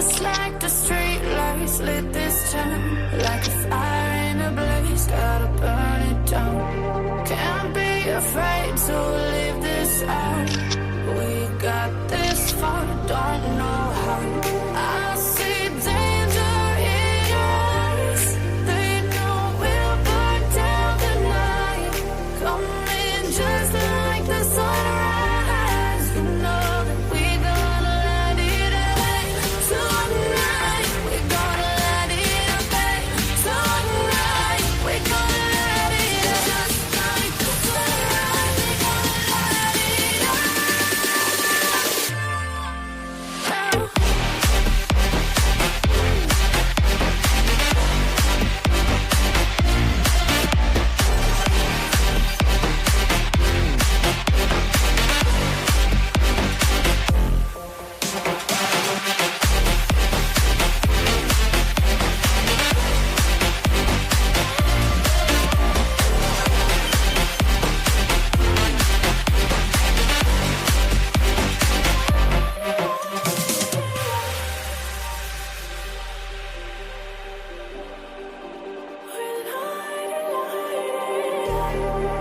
Just like the street lights lit this town, like a fire in a blaze, gotta burn it down. Can't be afraid to leave this out. We got this far, don't know how. I see danger in your eyes. They know we'll burn down the night. Coming just like the sunrise. You know that we gonna let it away. Tonight, we gonna let it away. Tonight, we gonna let it away. Just like the sunrise, we gonna let it away.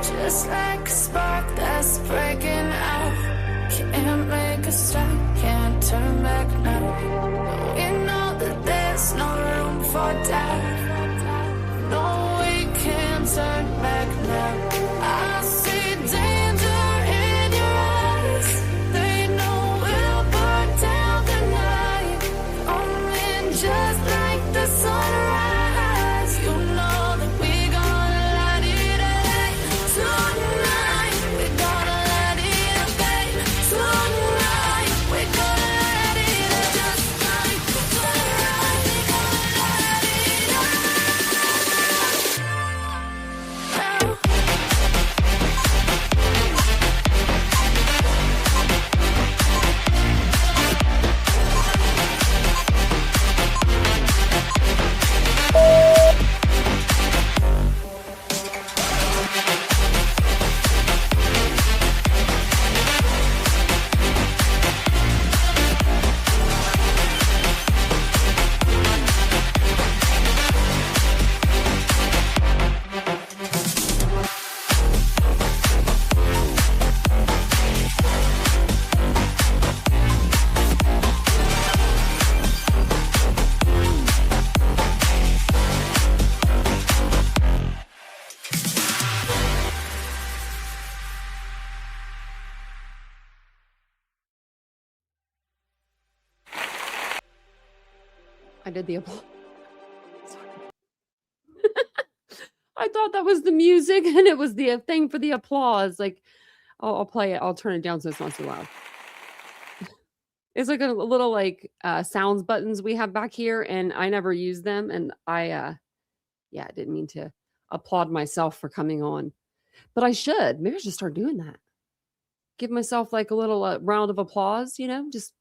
Just like a spark that's breaking out. Can't make a stop, can't turn back now. We know that there's no room for doubt. No, we can't turn back now. I see danger in your eyes. They know we'll burn down the night. Coming just like the sunrise. You know that we gonna let it away. Tonight, we gonna let it away. Tonight, we gonna let it away. Just like the sunrise, we gonna let it away. I did the applause. I thought that was the music and it was the thing for the applause. Like, I'll play it. I'll turn it down so it's not so loud. It's like a little like sounds buttons we have back here, and I never use them. And I didn't mean to applaud myself for coming on, but I should. Maybe I should start doing that. Give myself like a little round of applause, just.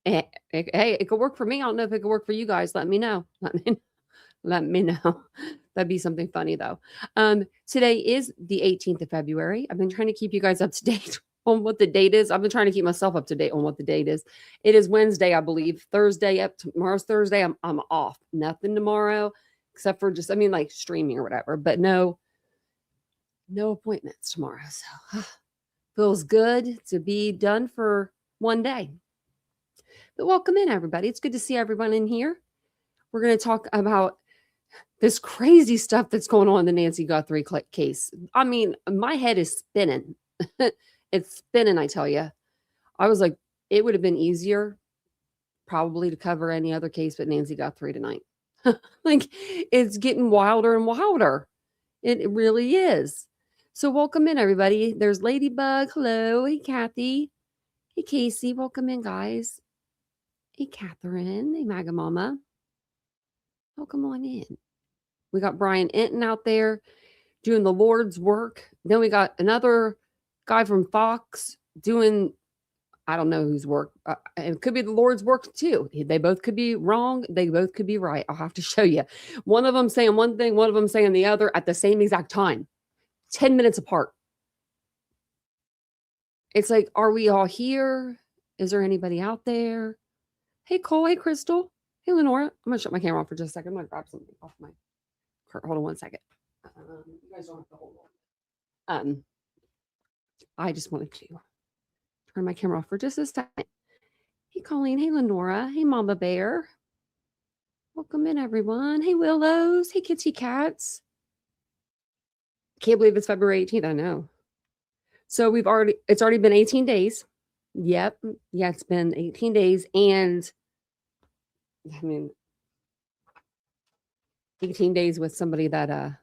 Hey, it could work for me. I don't know if it could work for you guys. Let me know. Let me know. That'd be something funny though. Today is the 18th of February. I've been trying to keep you guys up to date on what the date is. I've been trying to keep myself up to date on what the date is. It is Wednesday, I believe. Thursday, tomorrow's Thursday. I'm off. Nothing tomorrow except for just, like streaming or whatever, but no appointments tomorrow. So feels good to be done for one day. But welcome in, everybody. It's good to see everyone in here. We're going to talk about this crazy stuff that's going on in the Nancy Guthrie case. My head is spinning. It's spinning, I tell you. I was like, it would have been easier probably to cover any other case but Nancy Guthrie tonight. Like, it's getting wilder and wilder. It really is. So welcome in, everybody. There's Ladybug. Hello. Hey, Kathy. Hey, Casey. Welcome in, guys. Hey, Catherine. Hey, Maga Mama. Welcome on in. We got Brian Enton out there doing the Lord's work. Then we got another guy from Fox doing, I don't know whose work. It could be the Lord's work too. They both could be wrong. They both could be right. I'll have to show you. One of them saying one thing, one of them saying the other at the same exact time. 10 minutes apart. It's like, are we all here? Is there anybody out there? Hey, Cole. Hey, Crystal. Hey, Lenora. I'm going to shut my camera off for just a second. I'm going to grab something off my cart. Hold on 1 second. You guys don't have to hold on. I just wanted to turn my camera off for just a second. Hey, Colleen. Hey, Lenora. Hey, Mama Bear. Welcome in, everyone. Hey, Willows. Hey, Kitty Cats. Can't believe it's February 18th. I know. So it's already been 18 days. Yep. Yeah, it's been 18 days. And I mean, 18 days with somebody that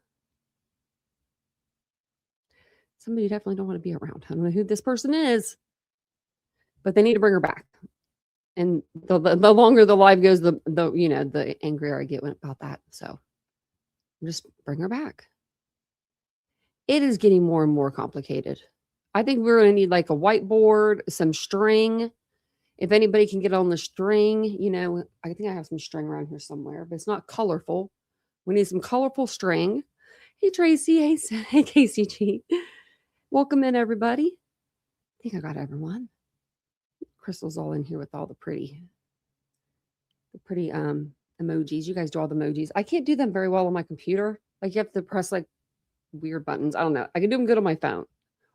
somebody you definitely don't want to be around. I don't know who this person is, but they need to bring her back. And the longer the live goes, the angrier I get about that. So just bring her back. It is getting more and more complicated. I think we're going to need like a whiteboard, some string. If anybody can get on the string, I think I have some string around here somewhere, but it's not colorful. We need some colorful string. Hey, Tracy. Hey, KCG. Welcome in, everybody. I think I got everyone. Crystal's all in here with all the pretty emojis. You guys do all the emojis. I can't do them very well on my computer. Like you have to press like weird buttons. I don't know. I can do them good on my phone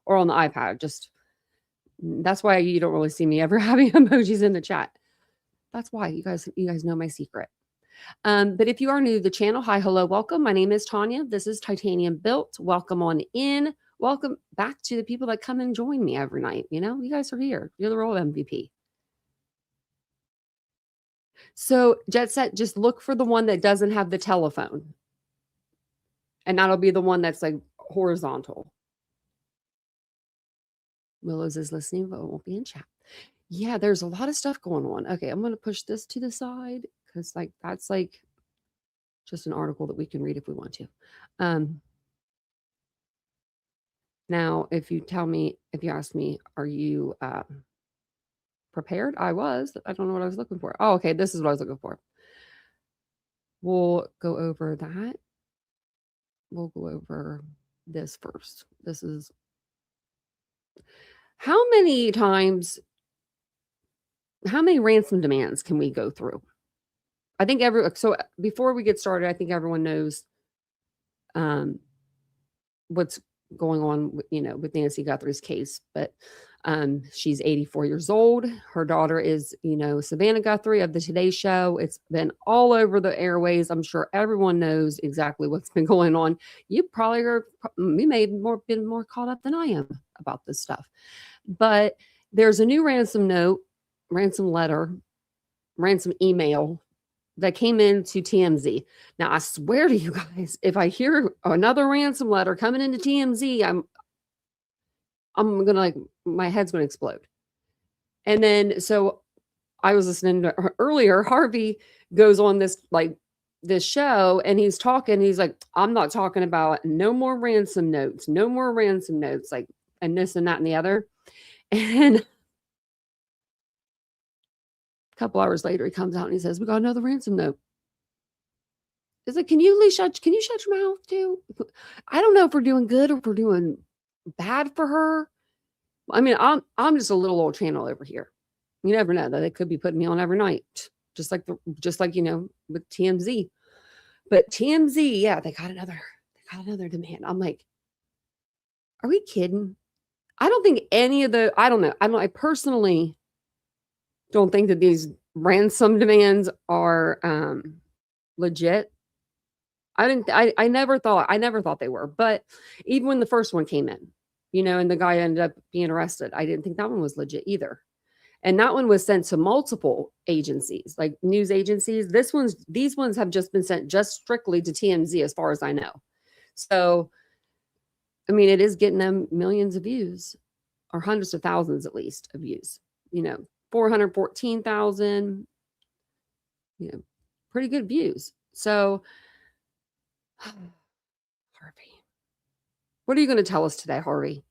or on the iPad. Just that's why you don't really see me ever having emojis in the chat. That's why you guys know my secret. But if you are new to the channel, hi, hello, welcome. My name is Tanya. This is Titanium Built. Welcome on in. Welcome back to the people that come and join me every night. You guys are here. You're the real MVP. So Jet Set, just look for the one that doesn't have the telephone. And that'll be the one that's like horizontal. Willows is listening, but it won't be in chat. Yeah, there's a lot of stuff going on. Okay, I'm going to push this to the side because that's like just an article that we can read if we want to. Now, if you ask me, are you prepared? I was. I don't know what I was looking for. Oh, okay, this is what I was looking for. We'll go over that. We'll go over this first. This is how many ransom demands can we go through? I think so before we get started, I think everyone knows what's going on with Nancy Guthrie's case, but she's 84 years old. Her daughter is, Savannah Guthrie of the Today Show. It's been all over the airways. I'm sure everyone knows exactly what's been going on. You may have been more caught up than I am about this stuff. But there's a new ransom note, ransom letter, ransom email that came into TMZ. Now, I swear to you guys, if I hear another ransom letter coming into TMZ, I'm going to my head's going to explode. And then, so I was listening to earlier, Harvey goes on this show and he's talking. He's like, I'm not talking about no more ransom notes, and this and that and the other. And a couple hours later, he comes out and he says, we got another ransom note. It's like, can you shut your mouth too? I don't know if we're doing good or if we're doing bad for her. I mean, I'm just a little old channel over here. You never know that they could be putting me on every night, just like with TMZ. But TMZ, yeah, they got another demand. I'm like, are we kidding? I don't think I personally don't think that these ransom demands are legit. I never thought they were, but even when the first one came in, and the guy ended up being arrested, I didn't think that one was legit either. And that one was sent to multiple agencies, like news agencies. These ones have just been sent just strictly to TMZ, as far as I know. So, I mean, it is getting them millions of views, or hundreds of thousands at least of views. 414,000. Pretty good views. So, Harvey, what are you going to tell us today, Harvey?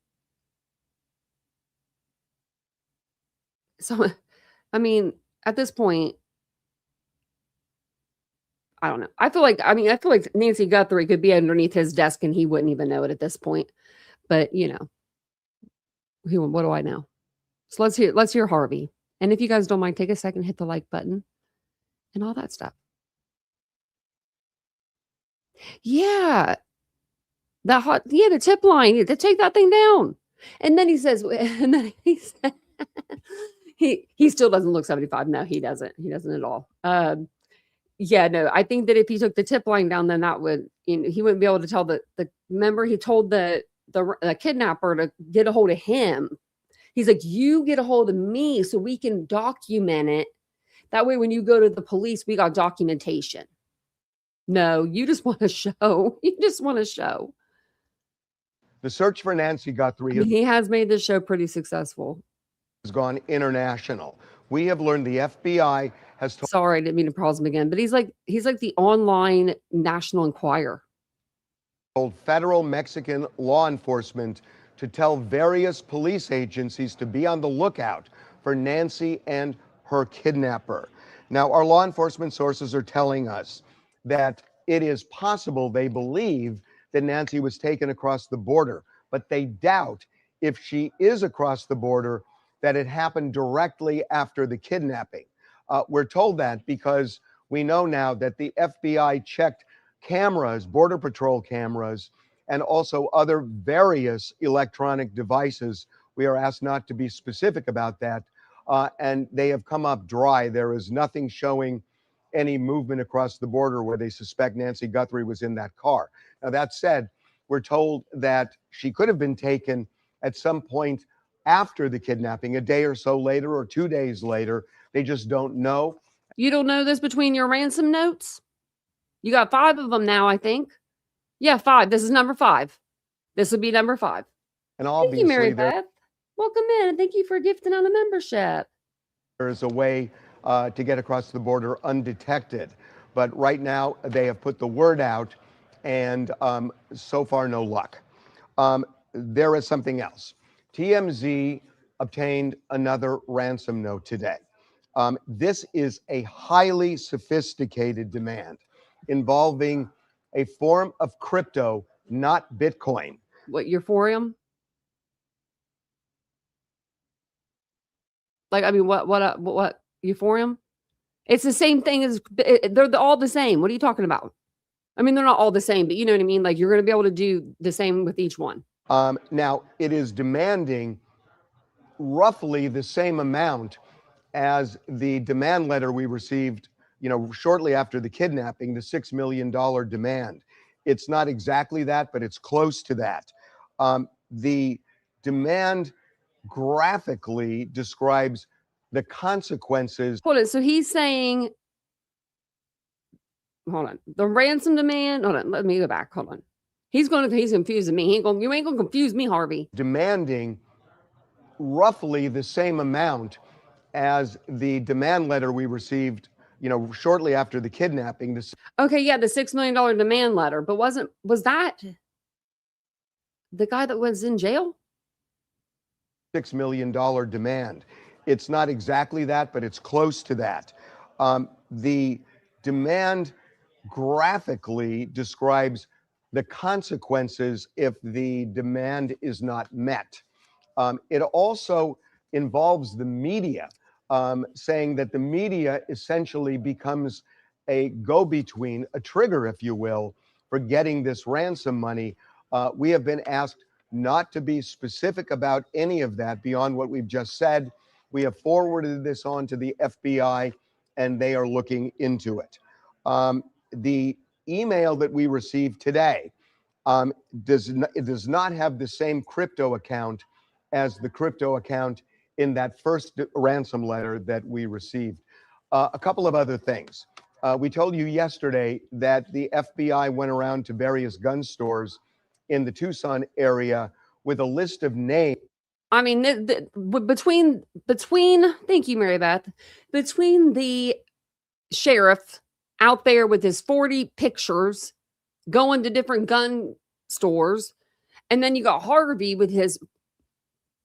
So, I mean, at this point, I don't know. I feel like Nancy Guthrie could be underneath his desk and he wouldn't even know it at this point. But what do I know? So let's hear Harvey. And if you guys don't mind, take a second, hit the like button and all that stuff. Yeah. The tip line, to take that thing down. And then he says, and then he said, he still doesn't look 75. No, he doesn't. He doesn't at all. Yeah, no, I think that if he took the tip line down, then that would, he wouldn't be able to tell remember he told the kidnapper to get a hold of him. He's like, you get a hold of me so we can document it. That way, when you go to the police, we got documentation. No, you just want to show. You just want to show. The search for Nancy Guthrie he has made this show pretty successful. Has gone international. We have learned the FBI has told. Sorry, I didn't mean to pause him again, but he's like the online National Enquirer. Told federal Mexican law enforcement to tell various police agencies to be on the lookout for Nancy and her kidnapper. Now, our law enforcement sources are telling us that it is possible they believe that Nancy was taken across the border, but they doubt if she is across the border that it happened directly after the kidnapping. We're told that because we know now that the FBI checked cameras, Border Patrol cameras, and also other various electronic devices. We are asked not to be specific about that, and they have come up dry. There is nothing showing any movement across the border where they suspect Nancy Guthrie was in that car. Now, that said, we're told that she could have been taken at some point after the kidnapping, a day or so later or 2 days later. They just don't know. You don't know this between your ransom notes? You got 5 of them now, I think. Yeah, 5. This is number 5. This would be number 5. And obviously, thank you, Mary Beth. Welcome in. Thank you for gifting on a membership. There is a way to get across the border undetected. But right now, they have put the word out, and so far, no luck. There is something else. TMZ obtained another ransom note today. This is a highly sophisticated demand involving a form of crypto, not Bitcoin. What, euphorium? Like, I mean, what euphorium? It's the same thing as, they're all the same. What are you talking about? I mean, they're not all the same, but you know what I mean? Like, you're going to be able to do the same with each one. Now, it is demanding roughly the same amount as the demand letter we received, shortly after the kidnapping, the $6 million demand. It's not exactly that, but it's close to that. The demand graphically describes the consequences. Hold on. So he's saying, hold on, the ransom demand. Hold on. Let me go back. Hold on. He's confusing me. You ain't gonna confuse me, Harvey. Demanding roughly the same amount as the demand letter we received, shortly after the kidnapping. Okay, yeah, the $6 million demand letter, but was that the guy that was in jail? $6 million demand. It's not exactly that, but it's close to that. The demand graphically describes the consequences if the demand is not met. It also involves the media, saying that the media essentially becomes a go-between, a trigger, if you will, for getting this ransom money. We have been asked not to be specific about any of that beyond what we've just said. We have forwarded this on to the FBI, and they are looking into it. The email that we received today does not have the same crypto account as the crypto account in that first ransom letter that we received. A couple of other things. We told you yesterday that the FBI went around to various gun stores in the Tucson area with a list of names. I mean, between thank you, Mary Beth, between the sheriff out there with his 40 pictures going to different gun stores, and then you got Harvey with his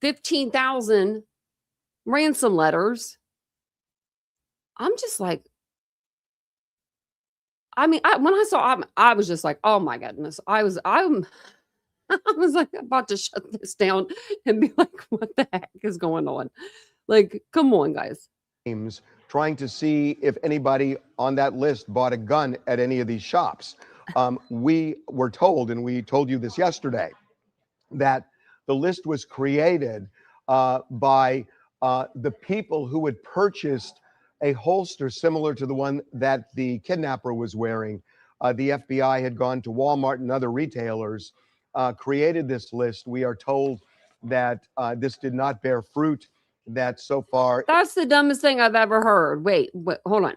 15,000 ransom letters. I'm just like, I mean, when I saw, I was just like, oh my goodness. I was like about to shut this down and be like, what the heck is going on? Like, come on, guys. Names, trying to see if anybody on that list bought a gun at any of these shops. We were told, and we told you this yesterday, that the list was created by the people who had purchased a holster similar to the one that the kidnapper was wearing. The FBI had gone to Walmart and other retailers, created this list. We are told that this did not bear fruit, that so far. That's the dumbest thing I've ever heard. Wait, hold on.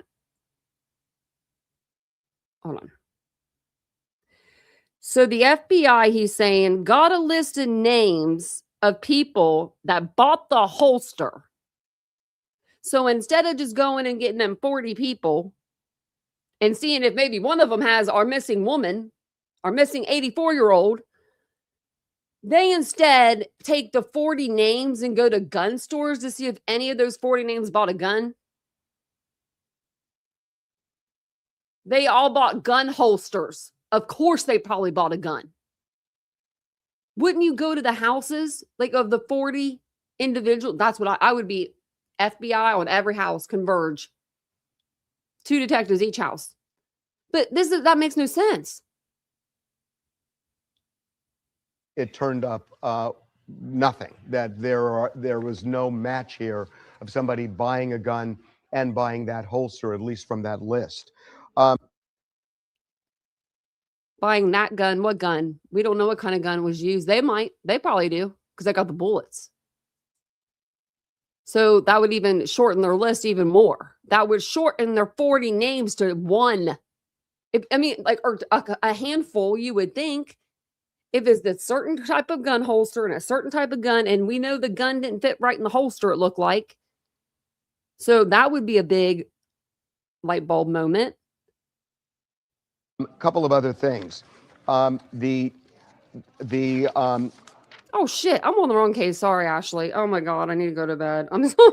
Hold on. So the FBI, he's saying, got a list of names of people that bought the holster. So instead of just going and getting them 40 people and seeing if maybe one of them has our missing woman, our missing 84-year-old, they instead take the 40 names and go to gun stores to see if any of those 40 names bought a gun. They all bought gun holsters. Of course, they probably bought a gun. Wouldn't you go to the houses, like, of the 40 individuals? That's what I would be. FBI on every house, converge. 2 detectives each house. But that makes no sense. It turned up nothing, that there was no match here of somebody buying a gun and buying that holster, at least from that list. Buying that gun, what gun? We don't know what kind of gun was used. They probably do, because they got the bullets. So that would even shorten their list even more. That would shorten their 40 names to one. Or a handful, you would think. If it's a certain type of gun holster and a certain type of gun, and we know the gun didn't fit right in the holster, it looked like. So that would be a big light bulb moment. A couple of other things. Oh shit, I'm on the wrong case. Sorry, Ashley. Oh my God, I need to go to bed. I'm sorry.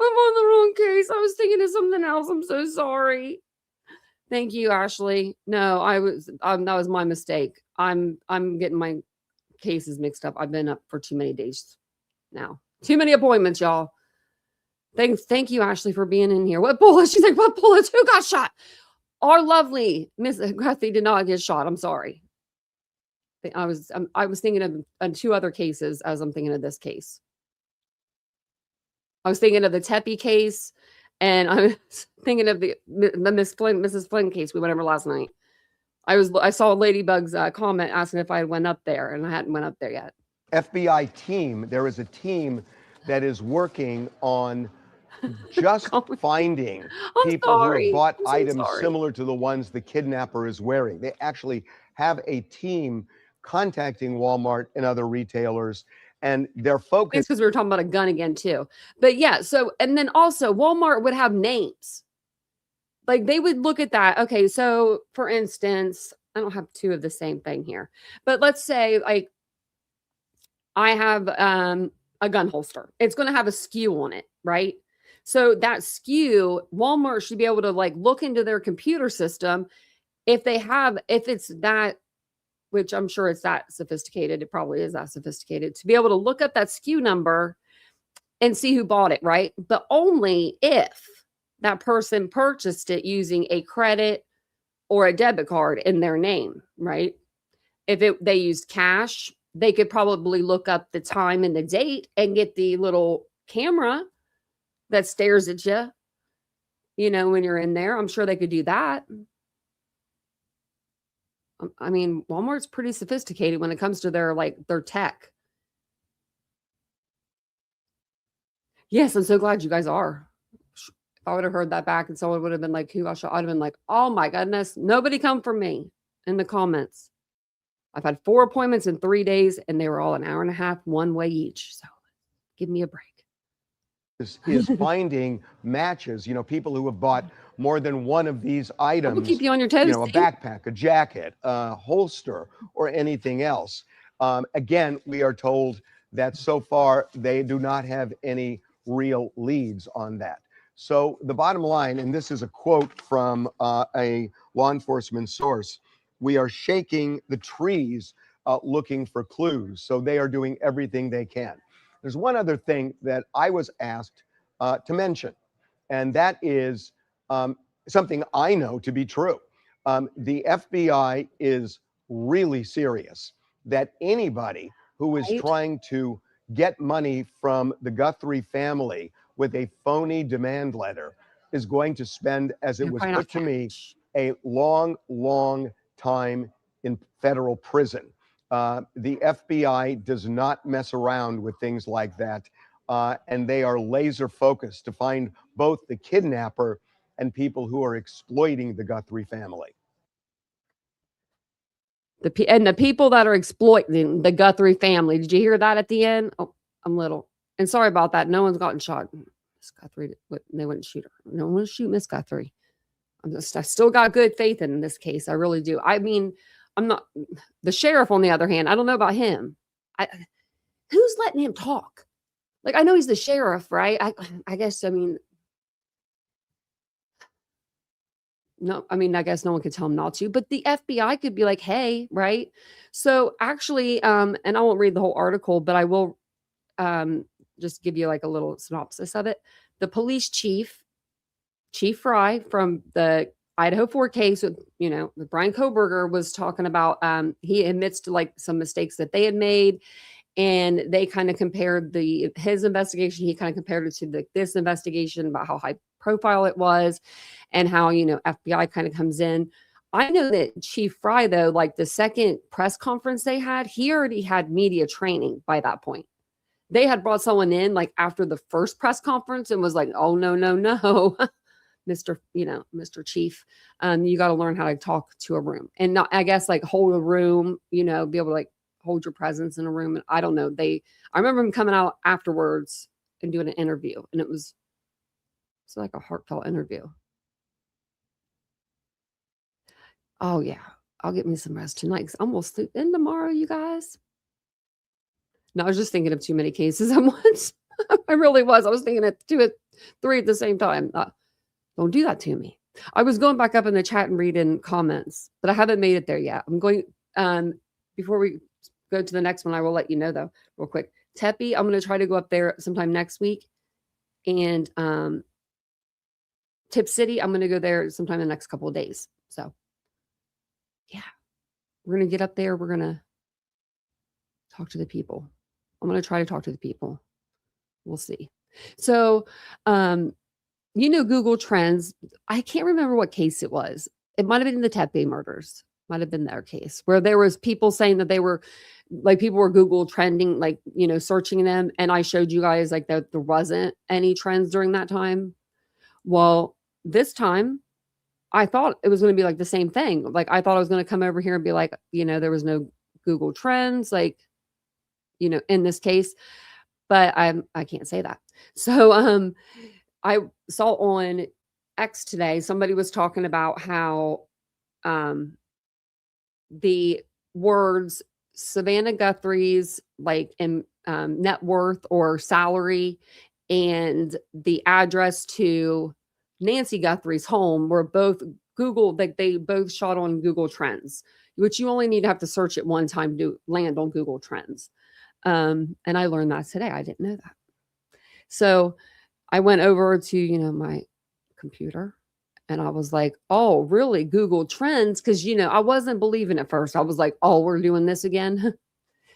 I'm on the wrong case. I was thinking of something else. I'm so sorry. Thank you, Ashley. No, that was my mistake. I'm getting my cases mixed up. I've been up for too many days now. Too many appointments, y'all. Thank you, Ashley, for being in here. What bullets? She's like, what bullets? Who got shot? Our lovely Miss Guthrie did not get shot. I'm sorry. I was thinking of 2 other cases as I'm thinking of this case. I was thinking of the Tepe case, and I was thinking of the Mrs. Flynn case we went over last night. I saw Ladybug's comment asking if I went up there, and I hadn't went up there yet. FBI team, there is a team that is working on just finding people who have bought items similar to the ones the kidnapper is wearing. They actually have a team contacting Walmart and other retailers, and their focus. It's because we were talking about a gun again too. But yeah, so, and then also Walmart would have names. Like, they would look at that. Okay, so for instance, I don't have 2 of the same thing here, but let's say, like, I have a gun holster. It's going to have a SKU on it, right? So that SKU, Walmart should be able to, like, look into their computer system if it's that, which I'm sure it's that sophisticated. It probably is that sophisticated to be able to look up that SKU number and see who bought it, right? But only if that person purchased it using a credit or a debit card in their name, right? If they used cash, they could probably look up the time and the date and get the little camera that stares at you, when you're in there. I'm sure they could do that. I mean, Walmart's pretty sophisticated when it comes to their tech. Yes, I'm so glad you guys are. If I would have heard that back and someone would have been like, who I should, I'd have been like, oh my goodness, nobody come for me in the comments. I've had 4 appointments in 3 days, and they were all an hour and a half, one way each. So give me a break. Is finding matches, people who have bought more than one of these items. Will keep you on your toes. A backpack, a jacket, a holster, or anything else. Again, we are told that so far they do not have any real leads on that. So the bottom line, and this is a quote from a law enforcement source, we are shaking the trees looking for clues. So they are doing everything they can. There's one other thing that I was asked to mention, and that is something I know to be true. The FBI is really serious that anybody who is Right? trying to get money from the Guthrie family with a phony demand letter is going to spend, as it They're was probably not put to me, cash. a long, long time in federal prison. The FBI does not mess around with things like that, and they are laser focused to find both the kidnapper and people who are exploiting the Guthrie family. And the people that are exploiting the Guthrie family. Did you hear that at the end? Oh, I'm little. And sorry about that. No one's gotten shot. Miss Guthrie, they wouldn't shoot her. No one would shoot Miss Guthrie. I still got good faith in this case. I really do. I mean, I'm not the sheriff. On the other hand, I don't know about him. Who's letting him talk? Like, I know he's the sheriff, right? I guess. I mean, no, I mean, I guess no one could tell him not to, but the FBI could be like, hey, right? So actually, and I won't read the whole article, but I will just give you like a little synopsis of it. The police chief, Chief Fry from the Idaho 4 case with, with Brian Koberger, was talking about, he admits to like some mistakes that they had made. And they kind of compared his investigation. He kind of compared it to this investigation about how high profile it was and how, FBI kind of comes in. I know that Chief Fry, though, like the second press conference they had, he already had media training by that point. They had brought someone in like after the first press conference and was like, oh, no, no, no, Mr. Chief, you got to learn how to talk to a room and not, I guess, like hold a room, be able to like hold your presence in a room. And I don't know. I remember him coming out afterwards and doing an interview, and it's like a heartfelt interview. Oh yeah. I'll get me some rest tonight because I'm gonna sleep in tomorrow, you guys. No, I was just thinking of too many cases at once. I really was. I was thinking of 3 at the same time. Don't do that to me. I was going back up in the chat and reading comments, but I haven't made it there yet. I'm going, before we go to the next one, I will let you know though, real quick. Tepe, I'm going to try to go up there sometime next week. And Tip City, I'm going to go there sometime in the next couple of days. So yeah, we're going to get up there. We're going to talk to the people. I'm going to try to talk to the people. We'll see. So, Google Trends, I can't remember what case it was. It might have been the Tepe murders. Might have been their case where there was people saying that they were like, people were Google trending, like, searching them. And I showed you guys like that there wasn't any trends during that time. Well, this time I thought it was going to be like the same thing. Like, I thought I was going to come over here and be like, there was no Google Trends, like, in this case, but I can't say that. So, I saw on X today, somebody was talking about how the words Savannah Guthrie's like in net worth or salary and the address to Nancy Guthrie's home were both Google, like they both shot on Google Trends, which you only need to have to search it one time to land on Google Trends. And I learned that today. I didn't know that. So I went over to, my computer and I was like, oh, really? Google Trends? Because, I wasn't believing at first. I was like, oh, we're doing this again.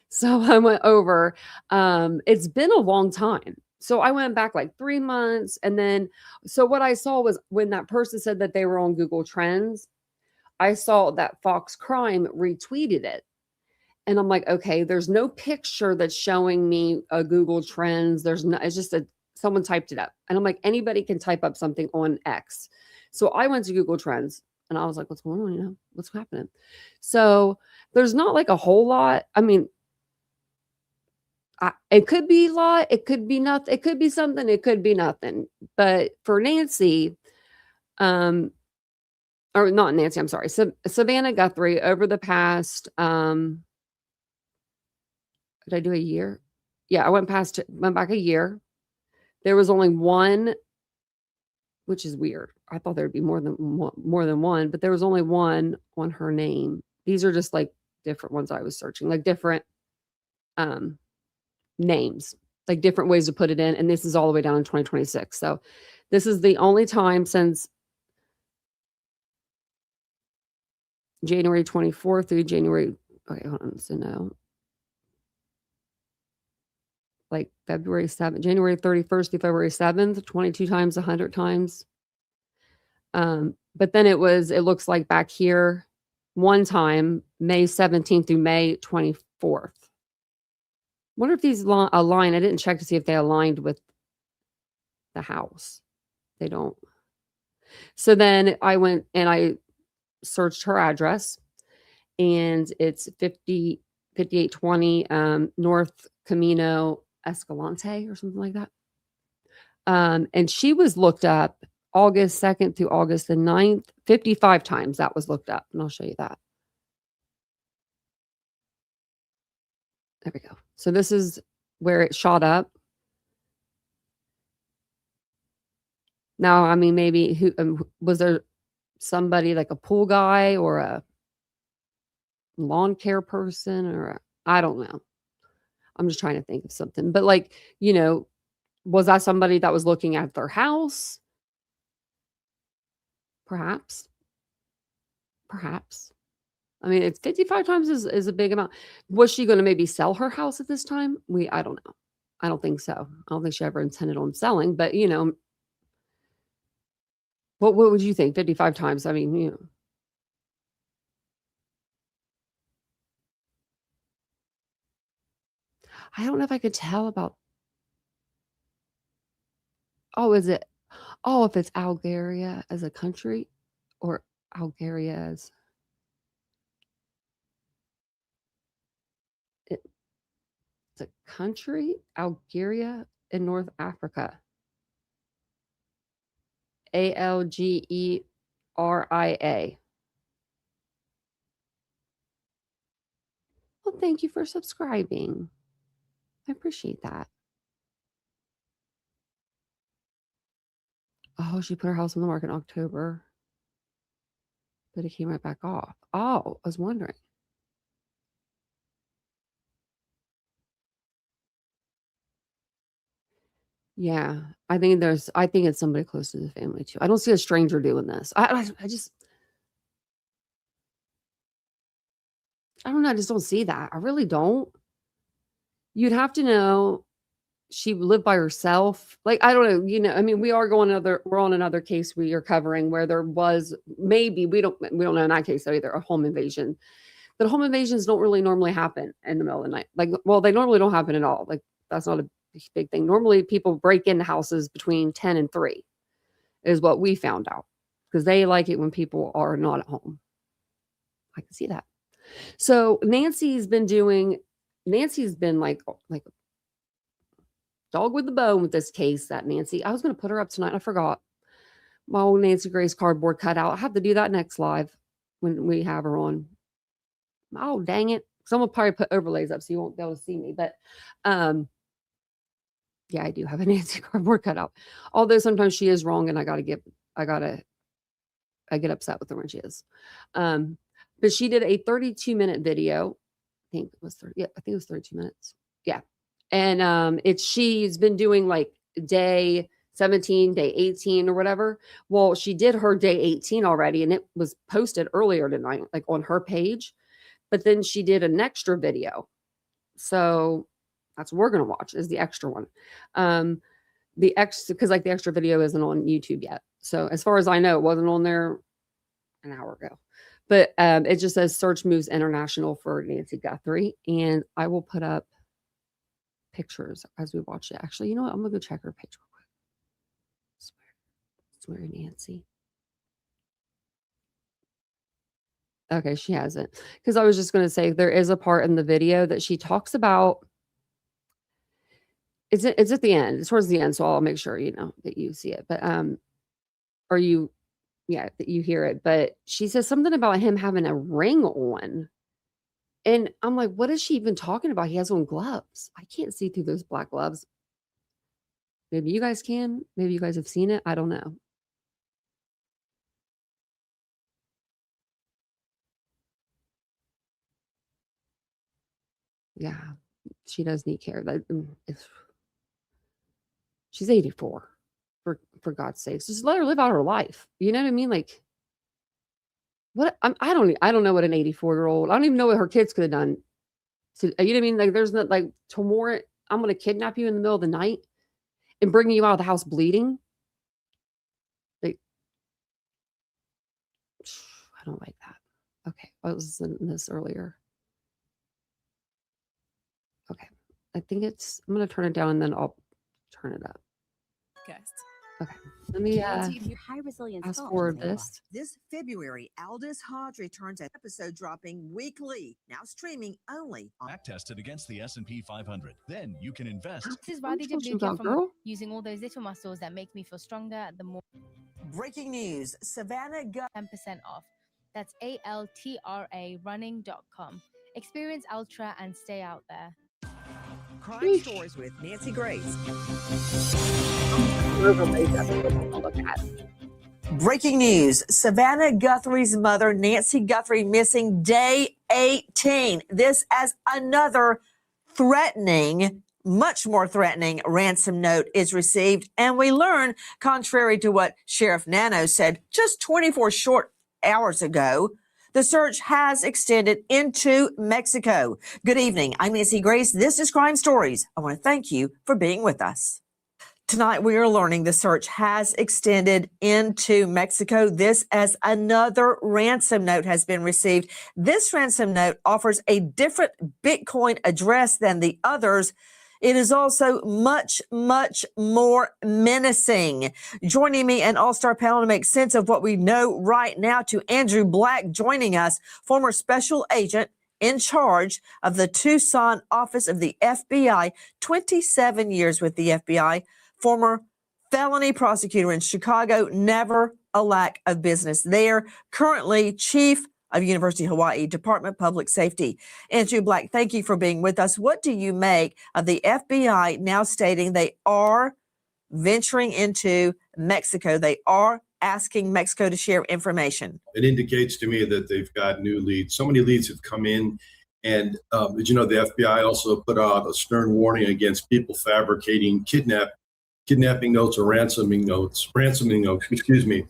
So I went over. It's been a long time. So I went back like 3 months. And then, so what I saw was when that person said that they were on Google Trends, I saw that Fox Crime retweeted it. And I'm like, okay, there's no picture that's showing me a Google Trends. There's no, it's just someone typed it up. And I'm like, anybody can type up something on X. So I went to Google Trends and I was like, what's going on? What's happening? So there's not like a whole lot. I mean, it could be a lot. It could be nothing. It could be something. It could be nothing. But for Nancy, or not Nancy, I'm sorry. Savannah Guthrie over the past, did I do a year? Yeah, I went back a year. There was only one, which is weird. I thought there'd be more than one, but there was only one on her name. These are just like different ones I was searching, like different names. like different ways to put it in. And this is all the way down in 2026. So this is the only time since January 24th through January. Okay, hold on. So no. Like February 7th, January 31st through February 7th, 22 times, 100 times. But then it looks like back here, one time, May 17th through May 24th. Wonder if these align. I didn't check to see if they aligned with the house. They don't. So then I went and I searched her address, and it's 5820 North Camino Escalante or something like that. And she was looked up August 2nd through August the 9th, 55 times that was looked up. And I'll show you that. There we go. So this is where it shot up. Now, I mean, maybe was there somebody like a pool guy or a lawn care person or I don't know. I'm just trying to think of something. But like, was that somebody that was looking at their house? Perhaps. I mean, it's 55 times is a big amount. Was she going to maybe sell her house at this time? I don't know. I don't think so. I don't think she ever intended on selling, but what would you think? 55 times. I mean, I don't know if I could tell about. Oh, if it's Algeria as a country or Algeria as it's a country, Algeria in North Africa. Algeria. Well, thank you for subscribing. I appreciate that. Oh, she put her house on the market in October, but it came right back off. Oh, I was wondering. Yeah, I think it's somebody close to the family too. I don't see a stranger doing this. I don't know. I just don't see that. I really don't. You'd have to know she lived by herself. Like, I don't know. I mean, we're on another case we are covering where there was maybe, we don't know in that case either, a home invasion. But home invasions don't really normally happen in the middle of the night. Like, well, they normally don't happen at all. Like, that's not a big thing. Normally people break into houses between 10 and 3 is what we found out because they like it when people are not at home. I can see that. So Nancy's been like dog with the bone with this case. That Nancy, I was going to put her up tonight. I forgot my old Nancy Grace cardboard cutout. I have to do that next live when we have her on. Oh, dang it. Someone probably put overlays up so you won't be able to see me. But yeah, I do have a Nancy cardboard cutout. Although sometimes she is wrong and I get upset with her when she is. But she did a 32-minute video. I think it was 32 minutes. Yeah. And she's been doing like day 17, day 18 or whatever. Well, she did her day 18 already and it was posted earlier tonight, like on her page. But then she did an extra video. So that's what we're going to watch is the extra one. Because like the extra video isn't on YouTube yet. So as far as I know, it wasn't on there an hour ago. But it just says Search Moves International for Nancy Guthrie. And I will put up pictures as we watch it. Actually, you know what? I'm going to go check her page real quick. Swear Nancy. Okay, she hasn't. Because I was just going to say there is a part in the video that she talks about. It's at the end. It's towards the end, so I'll make sure that you see it. But that you hear it. But she says something about him having a ring on. And I'm like, what is she even talking about? He has on gloves. I can't see through those black gloves. Maybe you guys can. Maybe you guys have seen it. I don't know. Yeah, she does need care. She's 84. For God's sakes, just let her live out her life. You know what I mean? Like, what? I don't know what an 84-year-old. I don't even know what her kids could have done. So, you know what I mean? Like, there's not like tomorrow. I'm going to kidnap you in the middle of the night and bring you out of the house bleeding. Like, I don't like that. Okay, I was in this earlier. Okay, I think it's. I'm going to turn it down and then I'll turn it up. Okay, let me fast forward this. This February, Aldous Hodge returns an episode dropping weekly, now streaming only on back tested against the S&P 500. Then you can invest. This is Radhi Devlukia from using all those little muscles that make me feel stronger. The more breaking news, Savannah 10% off. That's ALTRA running.com. Experience Ultra and stay out there. Crime Stories with Nancy Grace. Breaking news, Savannah Guthrie's mother, Nancy Guthrie, missing day 18. This as another threatening, much more threatening ransom note is received. And we learn, contrary to what Sheriff Nano said just 24 short hours ago, the search has extended into Mexico. Good evening. I'm Nancy Grace. This is Crime Stories. I want to thank you for being with us. Tonight, we are learning the search has extended into Mexico. This as another ransom note has been received. This ransom note offers a different Bitcoin address than the others. It is also much, much more menacing. Joining me, an all-star panel to make sense of what we know right now, to Andrew Black joining us, former special agent in charge of the Tucson office of the FBI, 27 years with the FBI, former felony prosecutor in Chicago, never a lack of business there, currently chief of University of Hawaii Department of Public Safety. Andrew Black, thank you for being with us. What do you make of the FBI now stating they are venturing into Mexico? They are asking Mexico to share information. It indicates to me that they've got new leads. So many leads have come in. And as you know, the FBI also put out a stern warning against people fabricating kidnapping notes or ransoming notes, excuse me.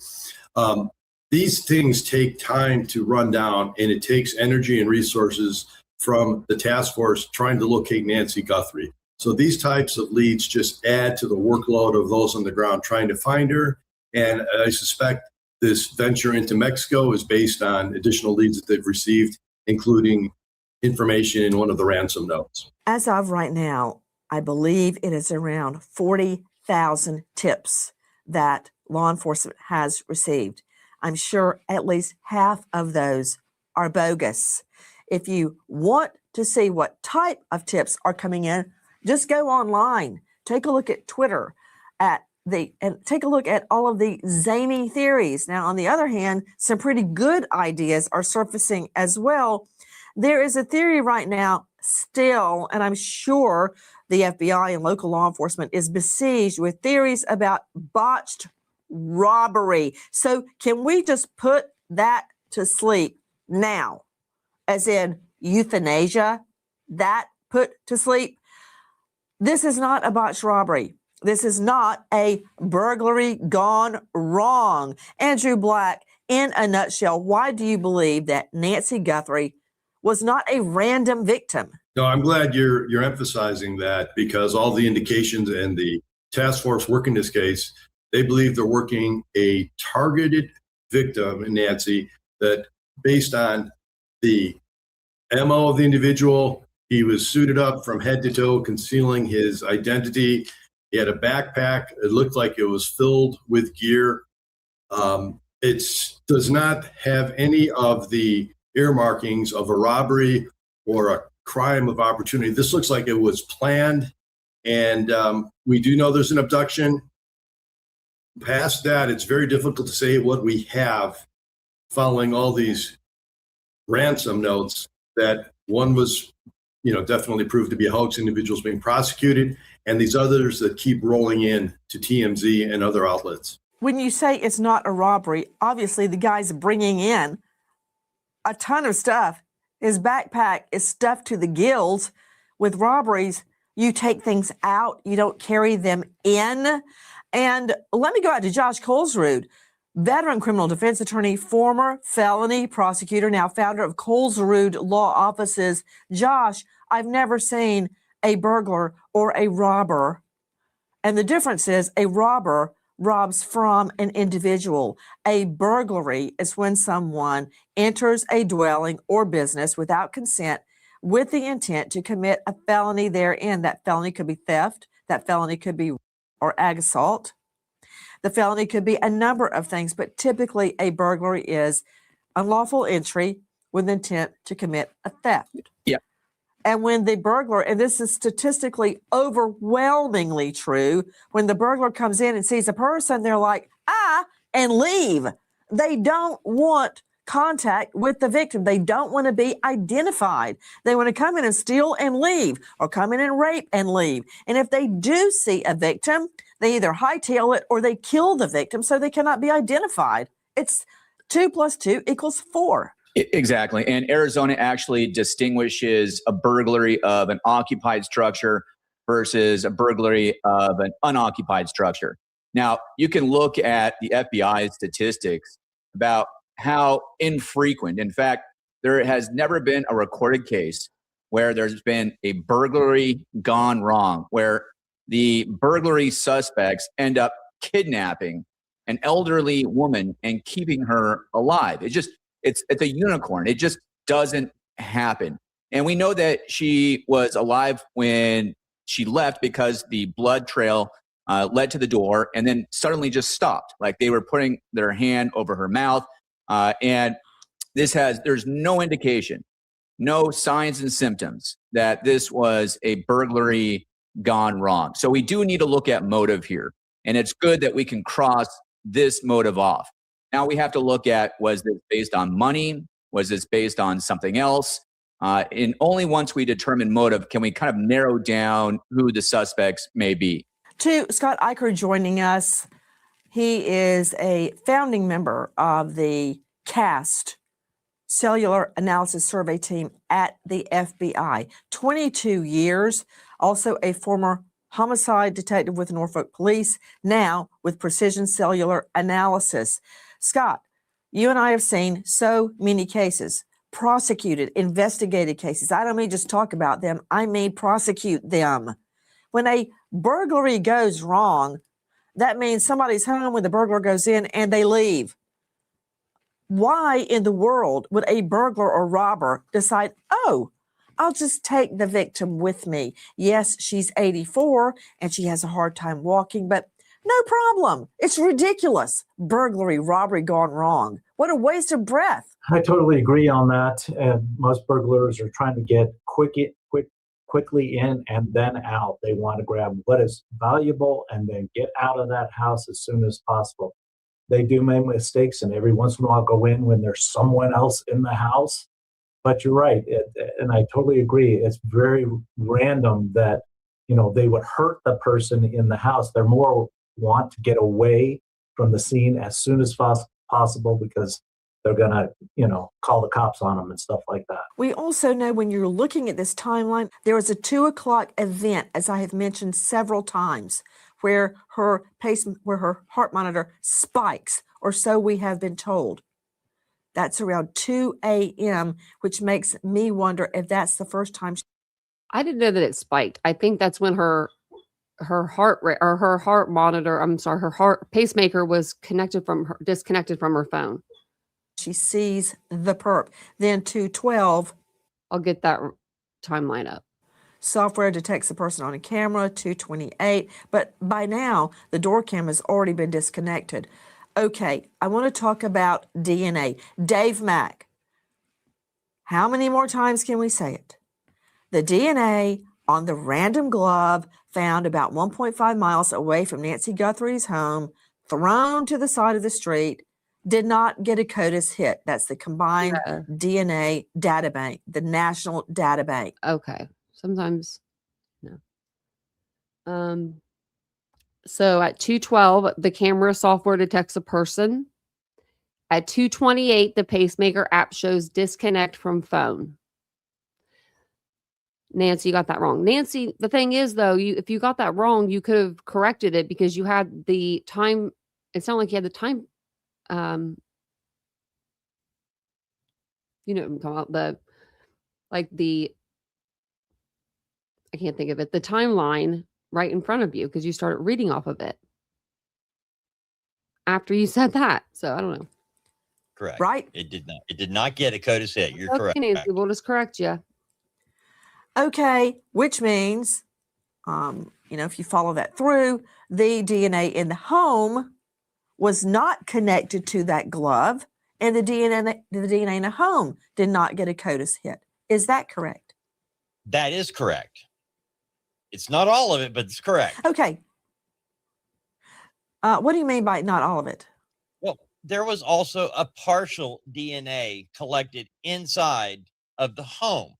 These things take time to run down, and it takes energy and resources from the task force trying to locate Nancy Guthrie. So these types of leads just add to the workload of those on the ground trying to find her. And I suspect this venture into Mexico is based on additional leads that they've received, including information in one of the ransom notes. As of right now, I believe it is around 40,000 tips that law enforcement has received. I'm sure at least half of those are bogus. If you want to see what type of tips are coming in, just go online. Take a look at Twitter and take a look at all of the zany theories. Now, on the other hand, some pretty good ideas are surfacing as well. There is a theory right now still, and I'm sure the FBI and local law enforcement is besieged with theories about botched robbery. So can we just put that to sleep now? As in euthanasia, that put to sleep? This is not a botched robbery. This is not a burglary gone wrong. Andrew Black, in a nutshell, why do you believe that Nancy Guthrie was not a random victim? No, I'm glad you're emphasizing that, because all the indications and the task force working this case, they believe they're working a targeted victim in Nancy, that based on the MO of the individual, he was suited up from head to toe, concealing his identity. He had a backpack. It looked like it was filled with gear. It does not have any of the earmarkings of a robbery or a crime of opportunity. This looks like it was planned. And we do know there's an abduction. Past that, it's very difficult to say what we have following all these ransom notes, that one was, definitely proved to be a hoax, individuals being prosecuted, and these others that keep rolling in to TMZ and other outlets. When you say it's not a robbery, obviously the guy's bringing in a ton of stuff. His backpack is stuffed to the gills with robberies. You take things out. You don't carry them in. And let me go out to Josh Colesrud, veteran criminal defense attorney, former felony prosecutor, now founder of Colesrud Law Offices. Josh, I've never seen a burglar or a robber. And the difference is a robber robs from an individual. A burglary is when someone enters a dwelling or business without consent with the intent to commit a felony therein. That felony could be theft. That felony could be or ag assault. The felony could be a number of things, but typically a burglary is unlawful entry with intent to commit a theft. Yeah. And when the burglar, and this is statistically overwhelmingly true, when the burglar comes in and sees a person, they're like, and leave. They don't want contact with the victim. They don't want to be identified. They want to come in and steal and leave, or come in and rape and leave. And if they do see a victim, they either hightail it or they kill the victim so they cannot be identified. It's 2 + 2 = 4. Exactly. And Arizona actually distinguishes a burglary of an occupied structure versus a burglary of an unoccupied structure. Now, you can look at the FBI statistics about how infrequent, in fact, there has never been a recorded case where there's been a burglary gone wrong, where the burglary suspects end up kidnapping an elderly woman and keeping her alive. It's a unicorn. It just doesn't happen. And we know that she was alive when she left because the blood trail led to the door and then suddenly just stopped. Like they were putting their hand over her mouth. And there's no indication, no signs and symptoms that this was a burglary gone wrong. So we do need to look at motive here. And it's good that we can cross this motive off. Now we have to look at, was this based on money? Was this based on something else? And only once we determine motive can we kind of narrow down who the suspects may be. To Scott Eicher joining us. He is a founding member of the CAST Cellular Analysis Survey Team at the FBI. 22 years, also a former homicide detective with Norfolk Police, now with Precision Cellular Analysis. Scott, you and I have seen so many cases, prosecuted, investigated cases. I don't mean just talk about them, I mean prosecute them. When a burglary goes wrong, that means somebody's home when the burglar goes in and they leave. Why in the world would a burglar or robber decide, I'll just take the victim with me? Yes, she's 84 and she has a hard time walking, but no problem. It's ridiculous. Burglary, robbery gone wrong. What a waste of breath. I totally agree on that. And most burglars are trying to get quickly in and then out. They want to grab what is valuable and then get out of that house as soon as possible. They do make mistakes, and every once in a while go in when there's someone else in the house. But you're right, and I totally agree. It's very random that they would hurt the person in the house. They're more want to get away from the scene as soon as possible because they're going to, call the cops on them and stuff like that. We also know when you're looking at this timeline, there was a 2 o'clock event, as I have mentioned several times, where her heart monitor spikes, or so we have been told. That's around 2 a.m., which makes me wonder if that's the first time. I didn't know that it spiked. I think that's when her heart rate, or her heart monitor, her heart pacemaker was disconnected from her phone. She sees the perp. Then 2:12. I'll get that timeline up. Software detects the person on a camera, 2:28. But by now, the door cam has already been disconnected. Okay, I want to talk about DNA. Dave Mack. How many more times can we say it? The DNA on the random glove found about 1.5 miles away from Nancy Guthrie's home, thrown to the side of the street, did not get a CODIS hit. That's the Combined DNA Data Bank, the National Data Bank. Okay. Sometimes, no. So at 2:12, the camera software detects a person. At 2:28, the pacemaker app shows disconnect from phone. Nancy, you got that wrong. Nancy, the thing is, though, if you got that wrong, you could have corrected it because you had the time. It sounded like you had the time. You know what I'm talking about, I can't think of it, the timeline right in front of you because you started reading off of it after you said that. So I don't know. Correct. Right? It did not get a CODIS hit. You're correct. Nancy, we'll just correct you. Okay, which means, if you follow that through, the DNA in the home was not connected to that glove, and the DNA in the home did not get a CODIS hit. Is that correct? That is correct. It's not all of it, but it's correct. Okay. What do you mean by not all of it? Well, there was also a partial DNA collected inside of the home.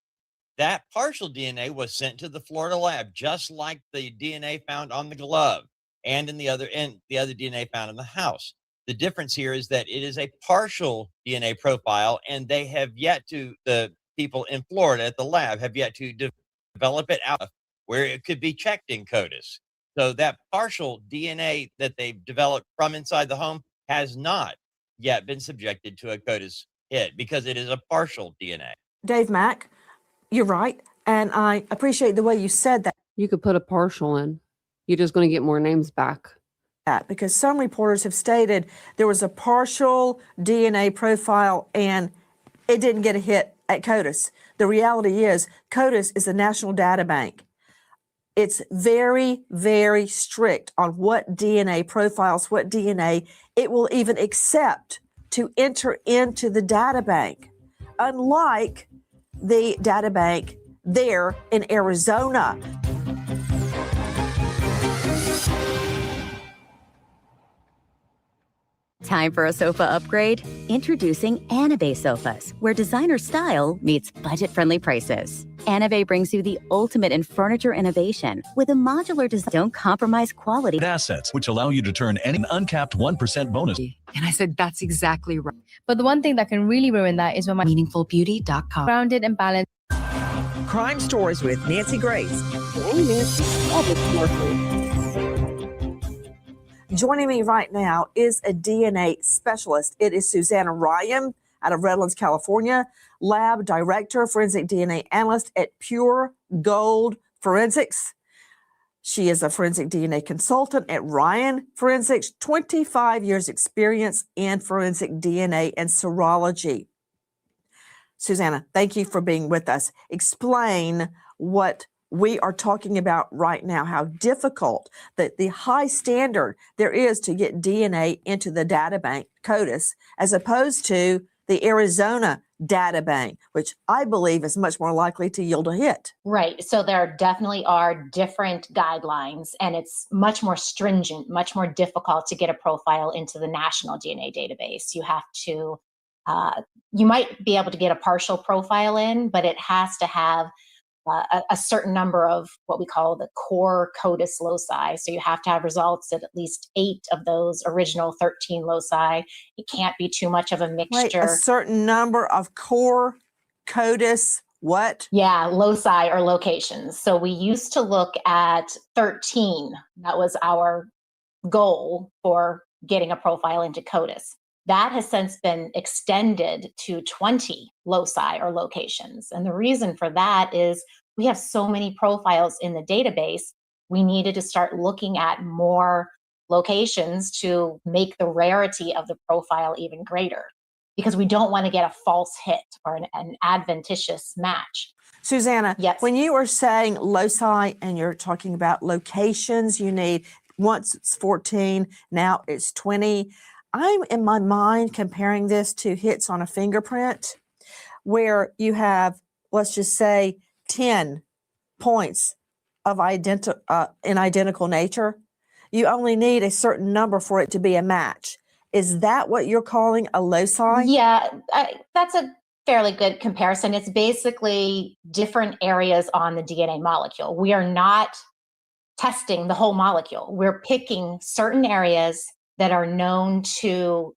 That partial DNA was sent to the Florida lab, just like the DNA found on the glove and the other DNA found in the house. The difference here is that it is a partial DNA profile, and the people in Florida at the lab have yet to develop it out where it could be checked in CODIS. So that partial DNA that they've developed from inside the home has not yet been subjected to a CODIS hit because it is a partial DNA. Dave Mack, you're right. And I appreciate the way you said that. You could put a partial in. You're just going to get more names back. Because some reporters have stated there was a partial DNA profile and it didn't get a hit at CODIS. The reality is CODIS is a national data bank. It's very, very strict on what DNA profiles, what DNA it will even accept to enter into the data bank, unlike the data bank there in Arizona. Time for a sofa upgrade? Introducing Anave sofas, where designer style meets budget-friendly prices. Anave brings you the ultimate in furniture innovation with a modular design. Don't compromise quality. Assets, which allow you to turn any uncapped 1% bonus. And I said, that's exactly right. But the one thing that can really ruin that is when my meaningfulbeauty.com. grounded and balanced. Crime Stories with Nancy Grace. Joining me right now is a DNA specialist. It is Susanna Ryan out of Redlands, California, lab director, forensic DNA analyst at Pure Gold Forensics. She is a forensic DNA consultant at Ryan Forensics, 25 years experience in forensic DNA and serology. Susanna, thank you for being with us. Explain what we are talking about right now, how difficult the high standard there is to get DNA into the data bank, CODIS, as opposed to the Arizona data bank, which I believe is much more likely to yield a hit. Right. So there definitely are different guidelines, and it's much more stringent, much more difficult to get a profile into the national DNA database. You have to, you might be able to get a partial profile in, but it has to have a certain number of what we call the core CODIS loci. So you have to have results at least 8 of those original 13 loci. It can't be too much of a mixture. Wait, a certain number of core CODIS, what? Yeah, loci or locations. So we used to look at 13. That was our goal for getting a profile into CODIS. That has since been extended to 20 loci or locations. And the reason for that is we have so many profiles in the database, we needed to start looking at more locations to make the rarity of the profile even greater, because we don't want to get a false hit or an adventitious match. Susanna, yes. When you are saying loci and you're talking about locations, you need, once it's 14, now it's 20. I'm in my mind comparing this to hits on a fingerprint where you have, let's just say, 10 points of in identical nature. You only need a certain number for it to be a match. Is that what you're calling a loci? Yeah, that's a fairly good comparison. It's basically different areas on the DNA molecule. We are not testing the whole molecule. We're picking certain areas that are known to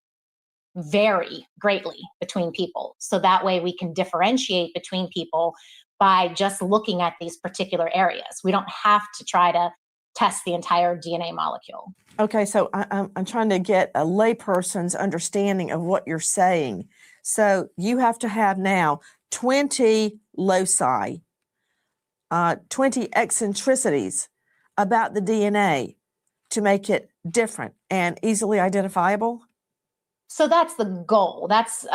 vary greatly between people. So that way we can differentiate between people by just looking at these particular areas. We don't have to try to test the entire DNA molecule. Okay, so I'm trying to get a layperson's understanding of what you're saying. So you have to have now 20 loci, 20 eccentricities about the DNA to make it different and easily identifiable? So that's the goal. That's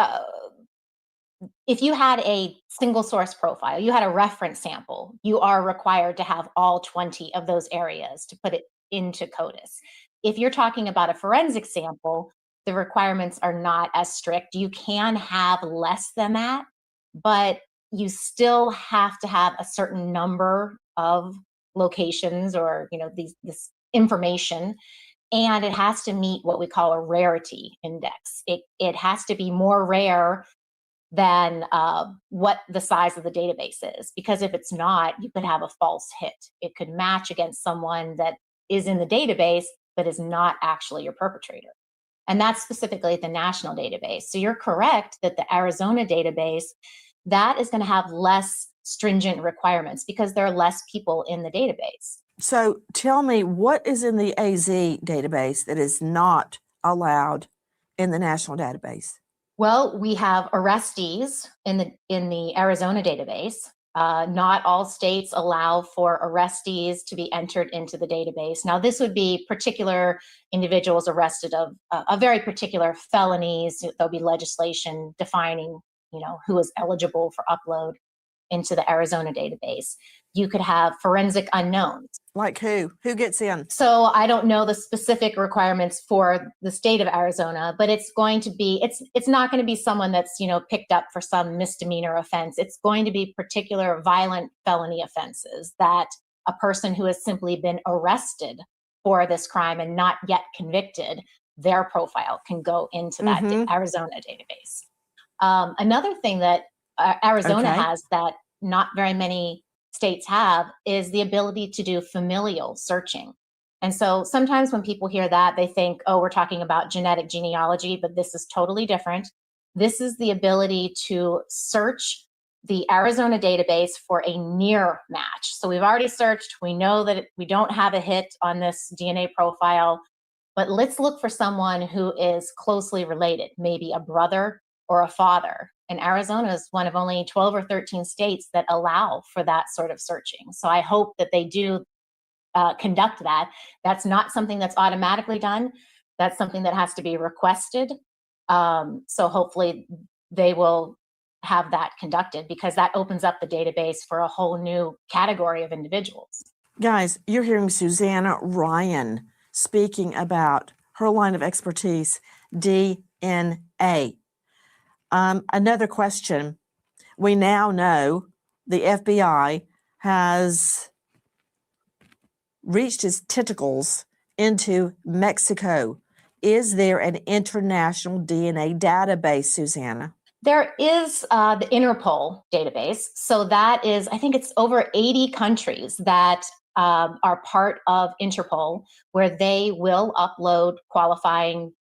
if you had a single source profile, you had a reference sample, you are required to have all 20 of those areas to put it into CODIS. If you're talking about a forensic sample, the requirements are not as strict. You can have less than that, but you still have to have a certain number of locations or, this information, and it has to meet what we call a rarity index. It has to be more rare than what the size of the database is. Because if it's not, you could have a false hit. It could match against someone that is in the database, but is not actually your perpetrator. And that's specifically the national database. So you're correct that the Arizona database, that is going to have less stringent requirements because there are less people in the database. So tell me, what is in the AZ database that is not allowed in the national database? Well, we have arrestees in the Arizona database. Not all states allow for arrestees to be entered into the database. Now, this would be particular individuals arrested of a very particular felonies. There'll be legislation defining, who is eligible for upload into the Arizona database. You could have forensic unknowns. Like who? Who gets in? So I don't know the specific requirements for the state of Arizona, but it's going to be, it's not going to be someone that's, picked up for some misdemeanor offense. It's going to be particular violent felony offenses that a person who has simply been arrested for this crime and not yet convicted, their profile can go into that Arizona database. Another thing that Arizona has that not very many states have is the ability to do familial searching. And so sometimes when people hear that, they think, oh, we're talking about genetic genealogy, but this is totally different. This is the ability to search the Arizona database for a near match. So we've already searched. We know that we don't have a hit on this DNA profile, but let's look for someone who is closely related, maybe a brother or a father. And Arizona is one of only 12 or 13 states that allow for that sort of searching. So I hope that they do conduct that. That's not something that's automatically done. That's something that has to be requested. So hopefully they will have that conducted because that opens up the database for a whole new category of individuals. Guys, you're hearing Susanna Ryan speaking about her line of expertise, DNA. Another question. We now know the FBI has reached its tentacles into Mexico. Is there an international DNA database, Susanna? There is the Interpol database. So that is, I think it's over 80 countries that are part of Interpol, where they will upload qualifying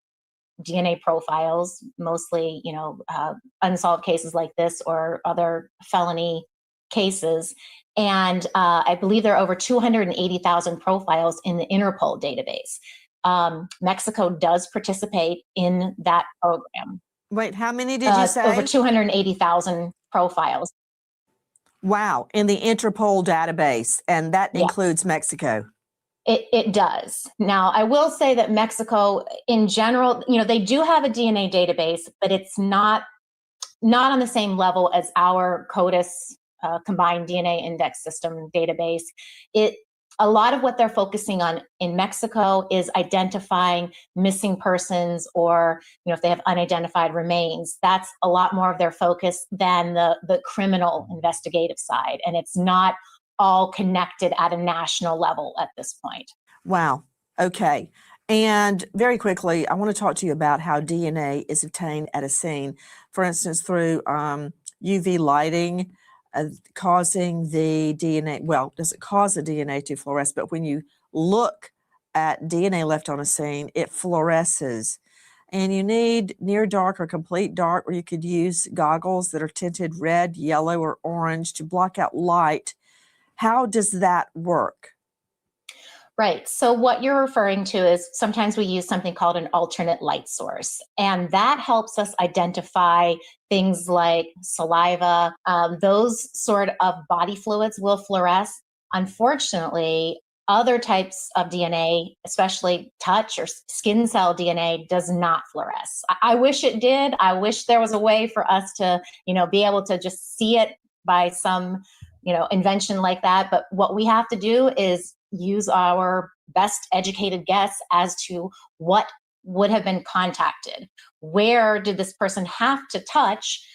DNA profiles, mostly, unsolved cases like this or other felony cases. And I believe there are over 280,000 profiles in the Interpol database. Mexico does participate in that program. Wait, how many did you say? Over 280,000 profiles. Wow, in the Interpol database, and that includes Mexico. It does. Now, I will say that Mexico, in general, they do have a DNA database, but it's not on the same level as our CODIS combined DNA index system database. A lot of what they're focusing on in Mexico is identifying missing persons or, if they have unidentified remains. That's a lot more of their focus than the criminal investigative side. And it's not all connected at a national level at this point. Wow. Okay. And very quickly, I want to talk to you about how DNA is obtained at a scene. For instance, through UV lighting, causing the DNA, well, does it cause the DNA to fluoresce? But when you look at DNA left on a scene, it fluoresces. and you need near dark or complete dark, or you could use goggles that are tinted red, yellow, or orange to block out light. How does that work? Right. So what you're referring to is sometimes we use something called an alternate light source, and that helps us identify things like saliva. Those sort of body fluids will fluoresce. Unfortunately, other types of DNA, especially touch or skin cell DNA, does not fluoresce. I wish it did. I wish there was a way for us to, be able to just see it by some, invention like that. But what we have to do is use our best educated guess as to what would have been contacted. Where did this person have to touch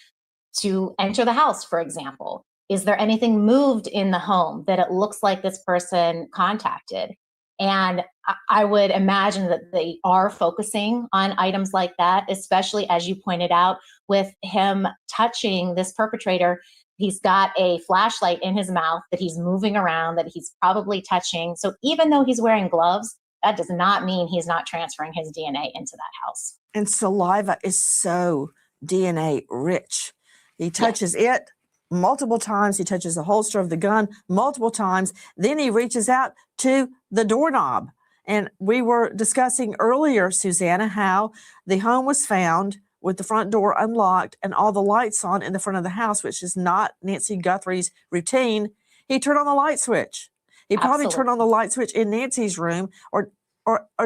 to enter the house, for example? Is there anything moved in the home that it looks like this person contacted? And I would imagine that they are focusing on items like that, especially as you pointed out, with him touching this perpetrator. He's got a flashlight in his mouth that he's moving around, that he's probably touching. So even though he's wearing gloves, that does not mean he's not transferring his DNA into that house. And saliva is so DNA rich. He touches it multiple times. He touches the holster of the gun multiple times. Then he reaches out to the doorknob. And we were discussing earlier, Susanna, how the home was found with the front door unlocked and all the lights on in the front of the house, which is not Nancy Guthrie's routine. He turned on the light switch. He probably turned on the light switch in Nancy's room or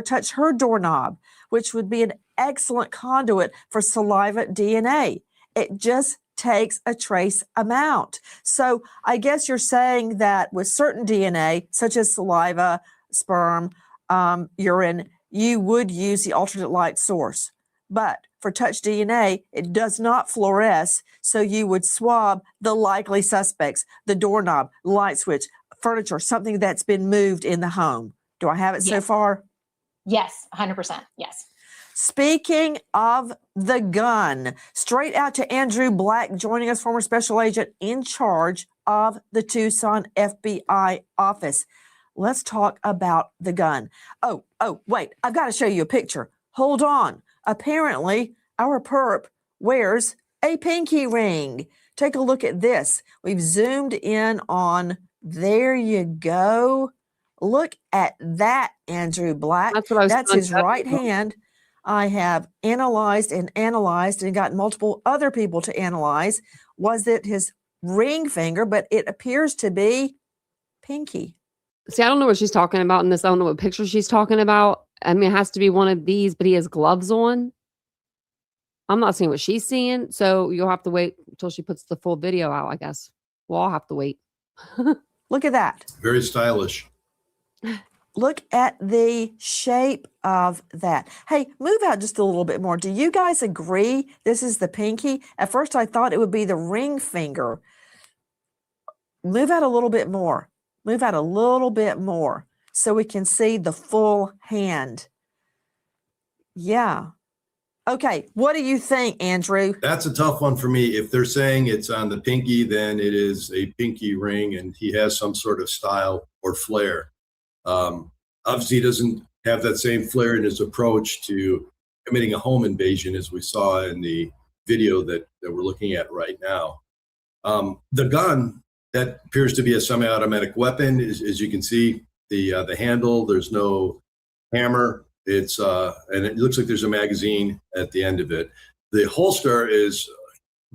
touched her doorknob, which would be an excellent conduit for saliva DNA. It just takes a trace amount. So I guess you're saying that with certain DNA, such as saliva, sperm, urine, you would use the alternate light source. But for touch DNA, it does not fluoresce, so you would swab the likely suspects, the doorknob, light switch, furniture, something that's been moved in the home. Do I have it so far? Yes, 100%. Yes. Speaking of the gun, straight out to Andrew Black, joining us, former special agent in charge of the Tucson FBI office. Let's talk about the gun. Oh, wait, I've got to show you a picture. Hold on. Apparently, our perp wears a pinky ring. Take a look at this. We've zoomed in on, there you go. Look at that, Andrew Black. That's his right hand. I have analyzed and gotten multiple other people to analyze. Was it his ring finger? But it appears to be pinky. See, I don't know what she's talking about in this. I don't know what picture she's talking about. I mean, it has to be one of these, but he has gloves on. I'm not seeing what she's seeing, so you'll have to wait until she puts the full video out, I guess. We'll all have to wait. Look at that. Very stylish. Look at the shape of that. Hey, move out just a little bit more. Do you guys agree this is the pinky? At first, I thought it would be the ring finger. Move out a little bit more. Move out a little bit more so we can see the full hand. Yeah. Okay, what do you think, Andrew? That's a tough one for me. If they're saying it's on the pinky, then it is a pinky ring and he has some sort of style or flair. Obviously, he doesn't have that same flair in his approach to committing a home invasion as we saw in the video that we're looking at right now. The gun, that appears to be a semi-automatic weapon. As you can see, the handle, there's no hammer. It's and it looks like there's a magazine at the end of it. The holster is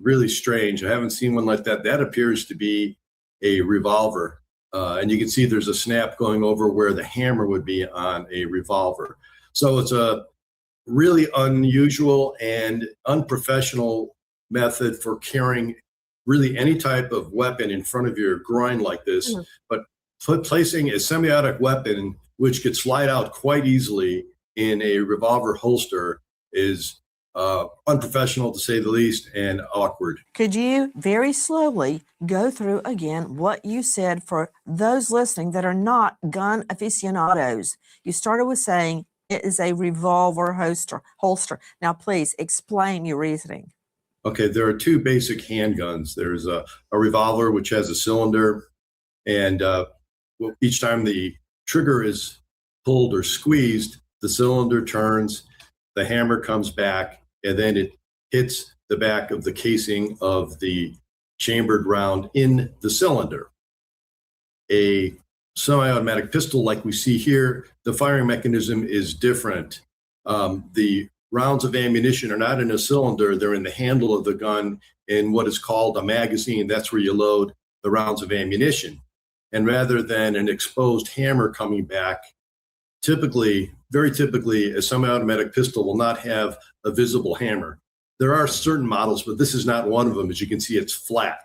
really strange. I haven't seen one like that. That appears to be a revolver. And you can see there's a snap going over where the hammer would be on a revolver. So it's a really unusual and unprofessional method for carrying really any type of weapon in front of your groin like this, but placing a semi-automatic weapon, which could slide out quite easily in a revolver holster, is unprofessional to say the least, and awkward. Could you very slowly go through again what you said for those listening that are not gun aficionados? You started with saying it is a revolver holster. Now, please explain your reasoning. Okay, there are two basic handguns. There's a revolver, which has a cylinder, and each time the trigger is pulled or squeezed, the cylinder turns. the hammer comes back, and then it hits the back of the casing of the chambered round in the cylinder. A semi-automatic pistol like we see here, the firing mechanism is different. The rounds of ammunition are not in a cylinder, they're in the handle of the gun in what is called a magazine. That's where you load the rounds of ammunition. And rather than an exposed hammer coming back, very typically, a semi-automatic pistol will not have a visible hammer. There are certain models, but this is not one of them. As you can see, it's flat.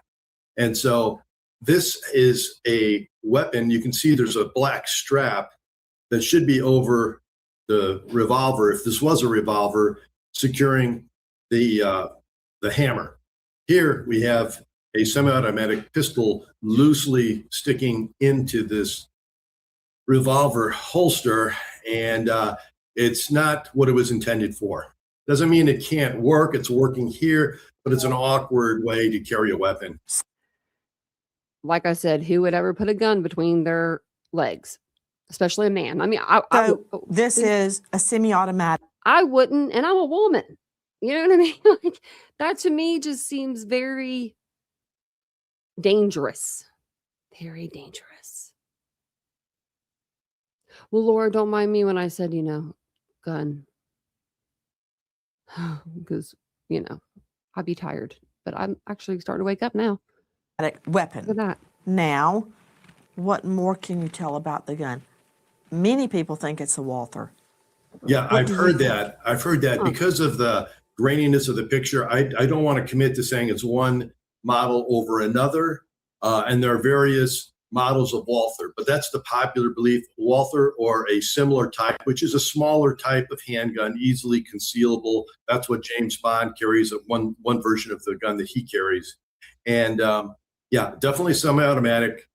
And so this is a weapon. You can see there's a black strap that should be over the revolver, if this was a revolver, securing the hammer. Here we have a semi-automatic pistol loosely sticking into this revolver holster, and it's not what it was intended for. Doesn't mean it can't work. It's working here, but it's an awkward way to carry a weapon. Like I said, who would ever put a gun between their legs, especially a man? I mean, this is a semi-automatic. I wouldn't, and I'm a woman. You know what I mean? Like, that to me just seems very dangerous. Very dangerous. Well, Laura, don't mind me when I said, gun. Because, I'd be tired. But I'm actually starting to wake up now. Weapon. Look at that. Now, what more can you tell about the gun? Many people think it's a Walther. Yeah, I've heard that. Because of the graininess of the picture. I don't want to commit to saying it's one model over another. And there are various models of Walther, but that's the popular belief. Walther, or a similar type, which is a smaller type of handgun, easily concealable. That's what James Bond carries, one version of the gun that he carries. And yeah, definitely semi-automatic.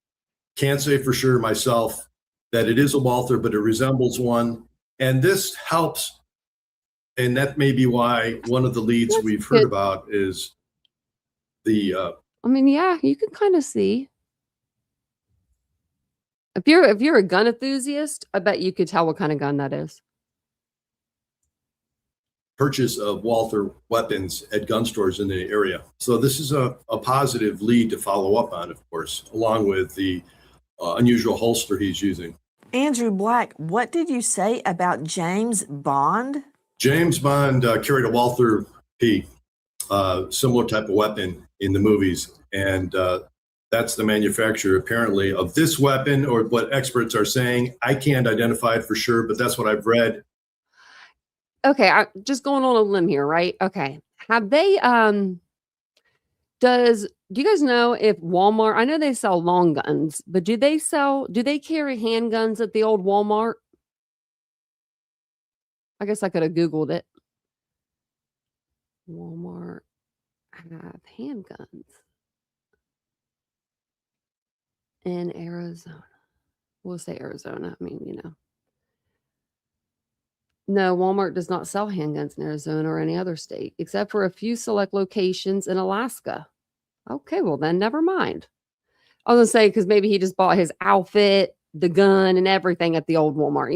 Can't say for sure myself that it is a Walther, but it resembles one. And this helps. And that may be why one of the leads we've heard about is the... yeah, you can kind of see. If you're a gun enthusiast, I bet you could tell what kind of gun that is. Purchase of Walther weapons at gun stores in the area. So this is a positive lead to follow up on, of course, along with the unusual holster he's using. Andrew Black, what did you say about James Bond? James Bond carried a Walther P, similar type of weapon in the movies. And that's the manufacturer, apparently, of this weapon, or what experts are saying. I can't identify it for sure, but that's what I've read. Okay, I'm just going on a limb here, right? Okay. Have they, do you guys know if Walmart, I know they sell long guns, but do they carry handguns at the old Walmart? I guess I could have Googled it. Walmart have handguns in Arizona. We'll say Arizona. I mean, No, Walmart does not sell handguns in Arizona or any other state, except for a few select locations in Alaska. Okay, well then, never mind. I was going to say, because maybe he just bought his outfit, the gun, and everything at the old Walmart.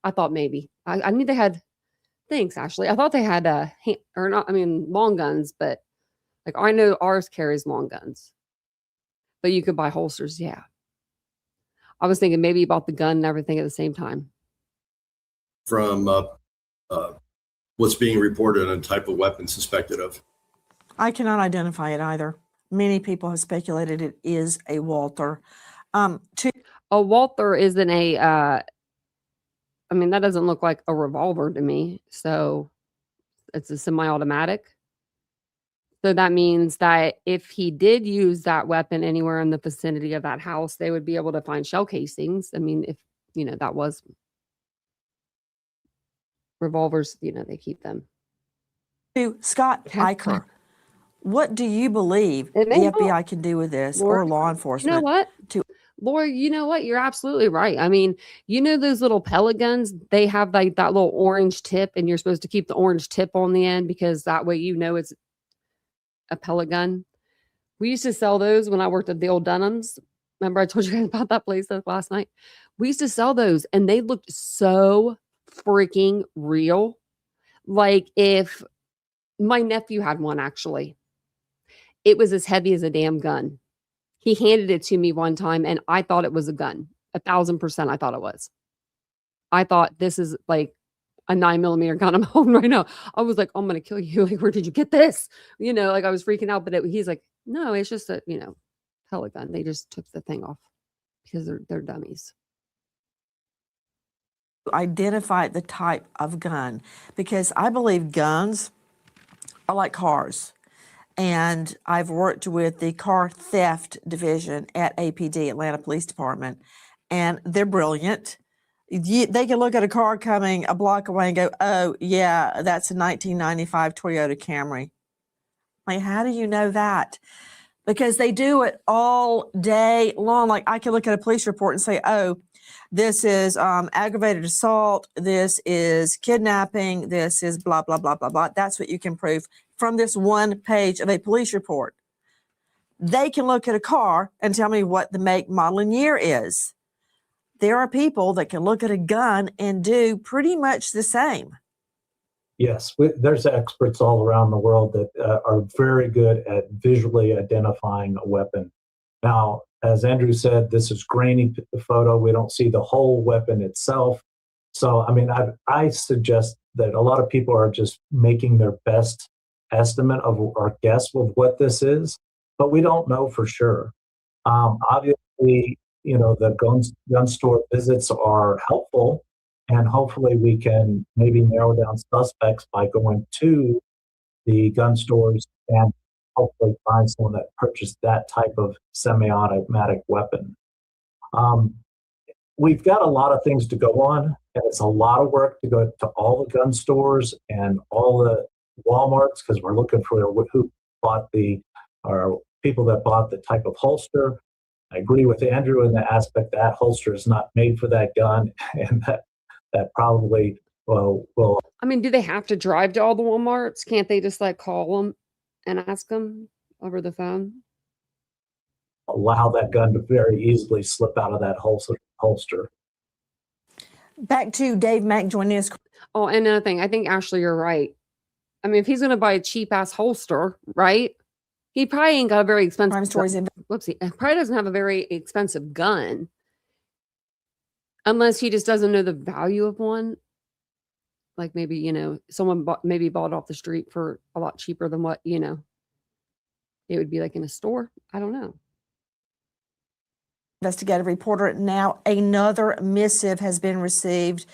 I thought maybe. I knew they had, thanks, Ashley. I thought they had, long guns, but like I know ours carries long guns. But you could buy holsters, yeah. I was thinking maybe he bought the gun and everything at the same time. From what's being reported on type of weapon suspected of. I cannot identify it either. Many people have speculated it is a Walther. A Walther isn't that doesn't look like a revolver to me. So it's a semi-automatic. So that means that if he did use that weapon anywhere in the vicinity of that house, they would be able to find shell casings. I mean, if, that was revolvers, they keep them. To Scott Eichler, what do you believe the FBI can do with this, or law enforcement? You know what? Laura, you know what? You're absolutely right. I mean, those little pellet guns, they have like that little orange tip, and you're supposed to keep the orange tip on the end because that way it's a pellet gun. We used to sell those when I worked at the old Dunham's. Remember I told you guys about that place last night? We used to sell those, and they looked so freaking real. Like if my nephew had one, actually, it was as heavy as a damn gun. He handed it to me one time and I thought it was a gun. 1,000% I thought it was. I thought, this is like a 9mm gun I'm holding right now. I was like, I'm going to kill you. Like, where did you get this? You know, like I was freaking out, but he's like, no, it's just a, pellet gun. They just took the thing off because they're dummies. Identify the type of gun, because I believe guns are like cars. And I've worked with the car theft division at APD, Atlanta Police Department, and they're brilliant. They can look at a car coming a block away and go, oh, yeah, that's a 1995 Toyota Camry. Like, how do you know that? Because they do it all day long. Like, I can look at a police report and say, oh, this is aggravated assault, this is kidnapping, this is blah, blah, blah, blah, blah. That's what you can prove from this one page of a police report. They can look at a car and tell me what the make, model, and year is. There are people that can look at a gun and do pretty much the same. Yes, there's experts all around the world that are very good at visually identifying a weapon. Now, as Andrew said, this is grainy photo. We don't see the whole weapon itself. So, I mean, I suggest that a lot of people are just making their best estimate of or guess of what this is, but we don't know for sure. Obviously, the gun store visits are helpful, and hopefully we can maybe narrow down suspects by going to the gun stores and hopefully find someone that purchased that type of semi-automatic weapon. We've got a lot of things to go on, and it's a lot of work to go to all the gun stores and all the Walmarts, because we're looking for who bought or people that bought the type of holster. I agree with Andrew in the aspect that holster is not made for that gun, and that probably will. I mean, do they have to drive to all the Walmarts? Can't they just call them and ask them over the phone? Allow that gun to very easily slip out of that holster. Back to Dave Mack joining us. Oh, and another thing, I think, Ashley, you're right. I mean, if he's going to buy a cheap-ass holster, right, he probably ain't got a very expensive whoopsie. Probably doesn't have a very expensive gun. Unless he just doesn't know the value of one. Like maybe, someone bought off the street for a lot cheaper than what, it would be like in a store. I don't know. Investigative reporter. Now another missive has been received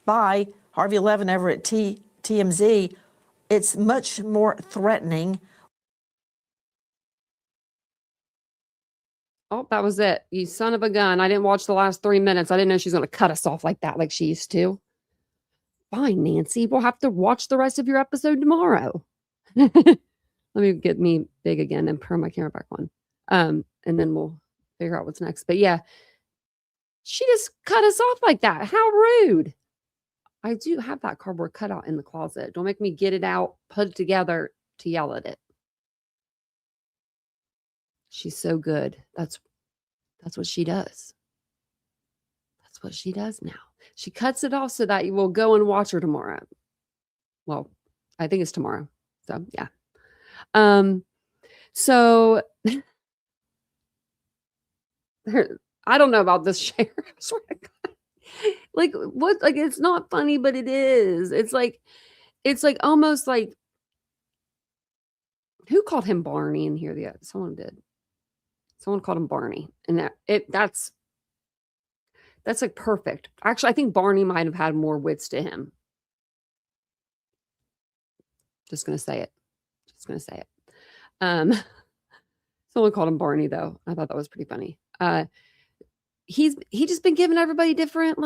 by Harvey Levin over at TMZ. It's much more threatening. Oh, that was it. You son of a gun. I didn't watch the last 3 minutes. I didn't know she's going to cut us off like that, like she used to. Fine, Nancy. We'll have to watch the rest of your episode tomorrow. Let me get me big again and turn my camera back on. And then we'll figure out what's next. But yeah, she just cut us off like that. How rude. I do have that cardboard cutout in the closet. Don't make me get it out, put it together to yell at it. She's so good. That's what she does. That's what she does now. She cuts it off so that you will go and watch her tomorrow. Well, I think it's tomorrow. So yeah. So I don't know about this share. I swear to God. Like what? Like it's not funny, but it is. It's like almost like who called him Barney in here? Someone did. Someone called him Barney, and that's like perfect. Actually, I think Barney might have had more wits to him. Just gonna say it. Someone called him Barney though. I thought that was pretty funny. He just been giving everybody different,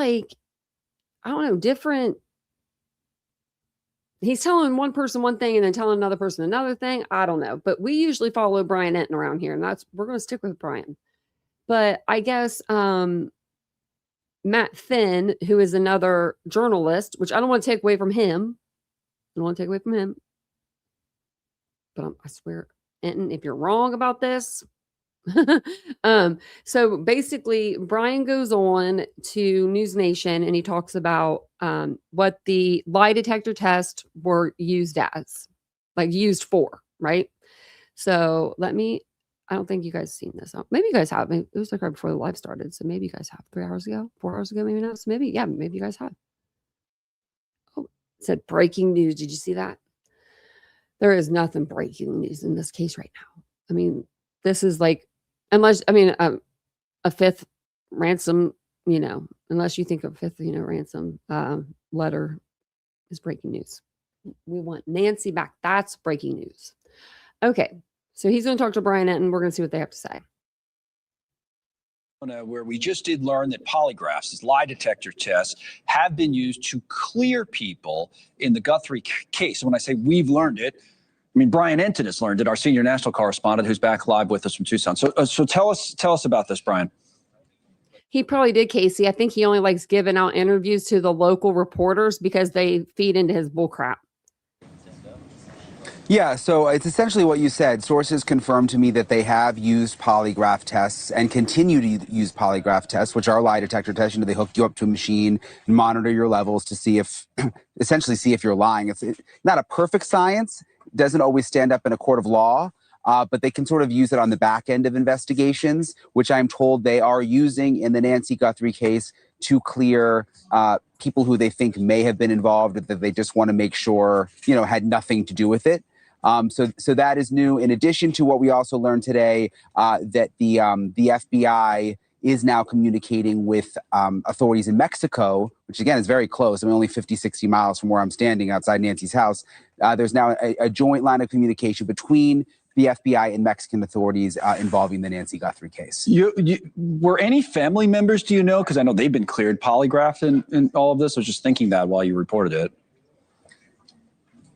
different. He's telling one person one thing and then telling another person another thing. I don't know, but we usually follow Brian Enton around here, and we're going to stick with Brian. But I guess Matt Finn, who is another journalist, which I don't want to take away from him. But I swear, Enton, if you're wrong about this, So basically, Brian goes on to News Nation and he talks about what the lie detector tests were used as, like used for, right? So I don't think you guys seen this. Maybe you guys have. It was like right before the live started. So maybe you guys have 3 hours ago, 4 hours ago, maybe not. So maybe you guys have. Oh, it said breaking news. Did you see that? There is nothing breaking news in this case right now. I mean, this is like, unless, I mean, a fifth ransom, unless you think a fifth, ransom letter is breaking news. We want Nancy back. That's breaking news. Okay. So he's going to talk to Brian and we're going to see what they have to say. Where we just did learn that polygraphs, these lie detector tests, have been used to clear people in the Guthrie case. And when I say we've learned it, I mean Brian Enton has learned it, our senior national correspondent who's back live with us from Tucson. So tell us about this, Brian. He probably did, Casey. I think he only likes giving out interviews to the local reporters because they feed into his bullcrap. Yeah, so it's essentially what you said. Sources confirmed to me that they have used polygraph tests and continue to use polygraph tests, which are lie detector tests. They hook you up to a machine and monitor your levels to see essentially see if you're lying. It's not a perfect science. It doesn't always stand up in a court of law, but they can sort of use it on the back end of investigations, which I'm told they are using in the Nancy Guthrie case to clear people who they think may have been involved, that they just want to make sure, had nothing to do with it. So that is new. In addition to what we also learned today, that the FBI is now communicating with authorities in Mexico, which again is very close. I mean, only 50, 60 miles from where I'm standing outside Nancy's house. There's now a joint line of communication between the FBI and Mexican authorities involving the Nancy Guthrie case. Were any family members, do you know? Because I know they've been cleared polygraph in all of this. I was just thinking that while you reported it.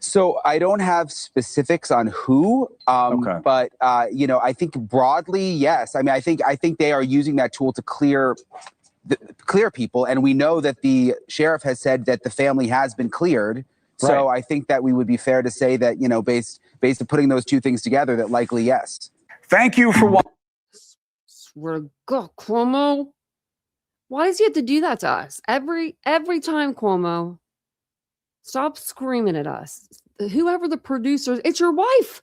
So I don't have specifics on who, okay. But I think broadly, yes. I mean, I think they are using that tool to clear people, and we know that the sheriff has said that the family has been cleared. So I think that we would be fair to say that based on putting those two things together, that likely yes. Thank you for watching. Swear to God, Cuomo, why does he have to do that to us every time, Cuomo? Stop screaming at us. Whoever the producers, it's your wife.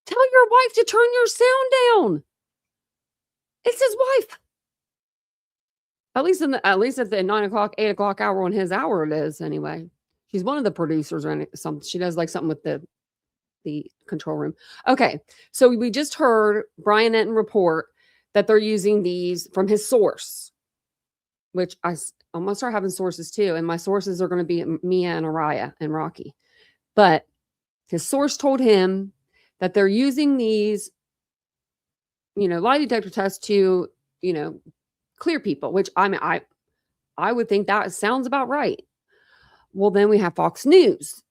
Tell your wife to turn your sound down. It's his wife. At least at the 9 o'clock, 8 o'clock hour on his hour it is anyway. She's one of the producers or something. She does like something with the control room. Okay, so we just heard Brian Enton report that they're using these from his source, which I'm going to start having sources too. And my sources are going to be Mia and Araya and Rocky. But his source told him that they're using these, lie detector tests to, clear people, which I would think that sounds about right. Well, then we have Fox News,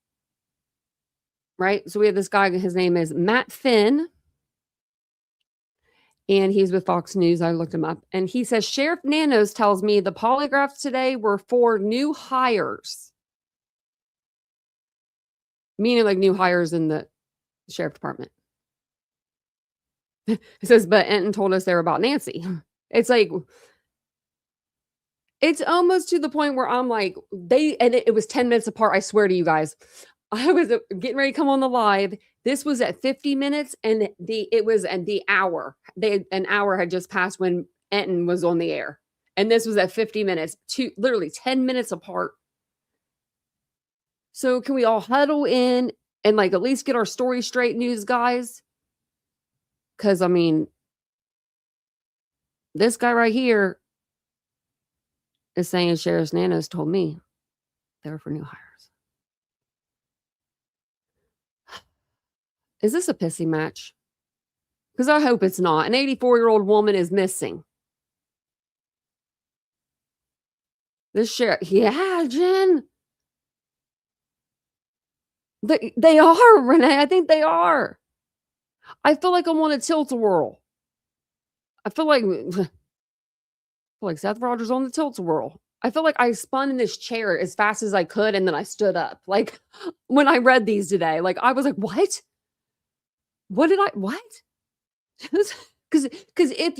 right? So we have this guy, his name is Matt Finn. And he's with Fox News. I looked him up. And he says, Sheriff Nanos tells me the polygraphs today were for new hires. Meaning like new hires in the sheriff department. It says, but Enton told us they're about Nancy. It's like, it's almost to the point where I'm like, it was 10 minutes apart. I swear to you guys. I was getting ready to come on the live. This was at 50 minutes and it was at the hour. An hour had just passed when Enton was on the air. And this was at 50 minutes, literally 10 minutes apart. So can we all huddle in and like at least get our story straight, news guys? Because I mean, this guy right here is saying Sheriff Nanos told me they were for new hires. Is this a pissy match? Because I hope it's not. An 84-year-old woman is missing. This sheriff, yeah, Jen. They are, Renee. I think they are. I feel like I'm on a tilt-a-whirl. I feel like Seth Rogers on the tilt-a-whirl. I feel like I spun in this chair as fast as I could, and then I stood up. Like, when I read these today, like, I was like, what? What? Because if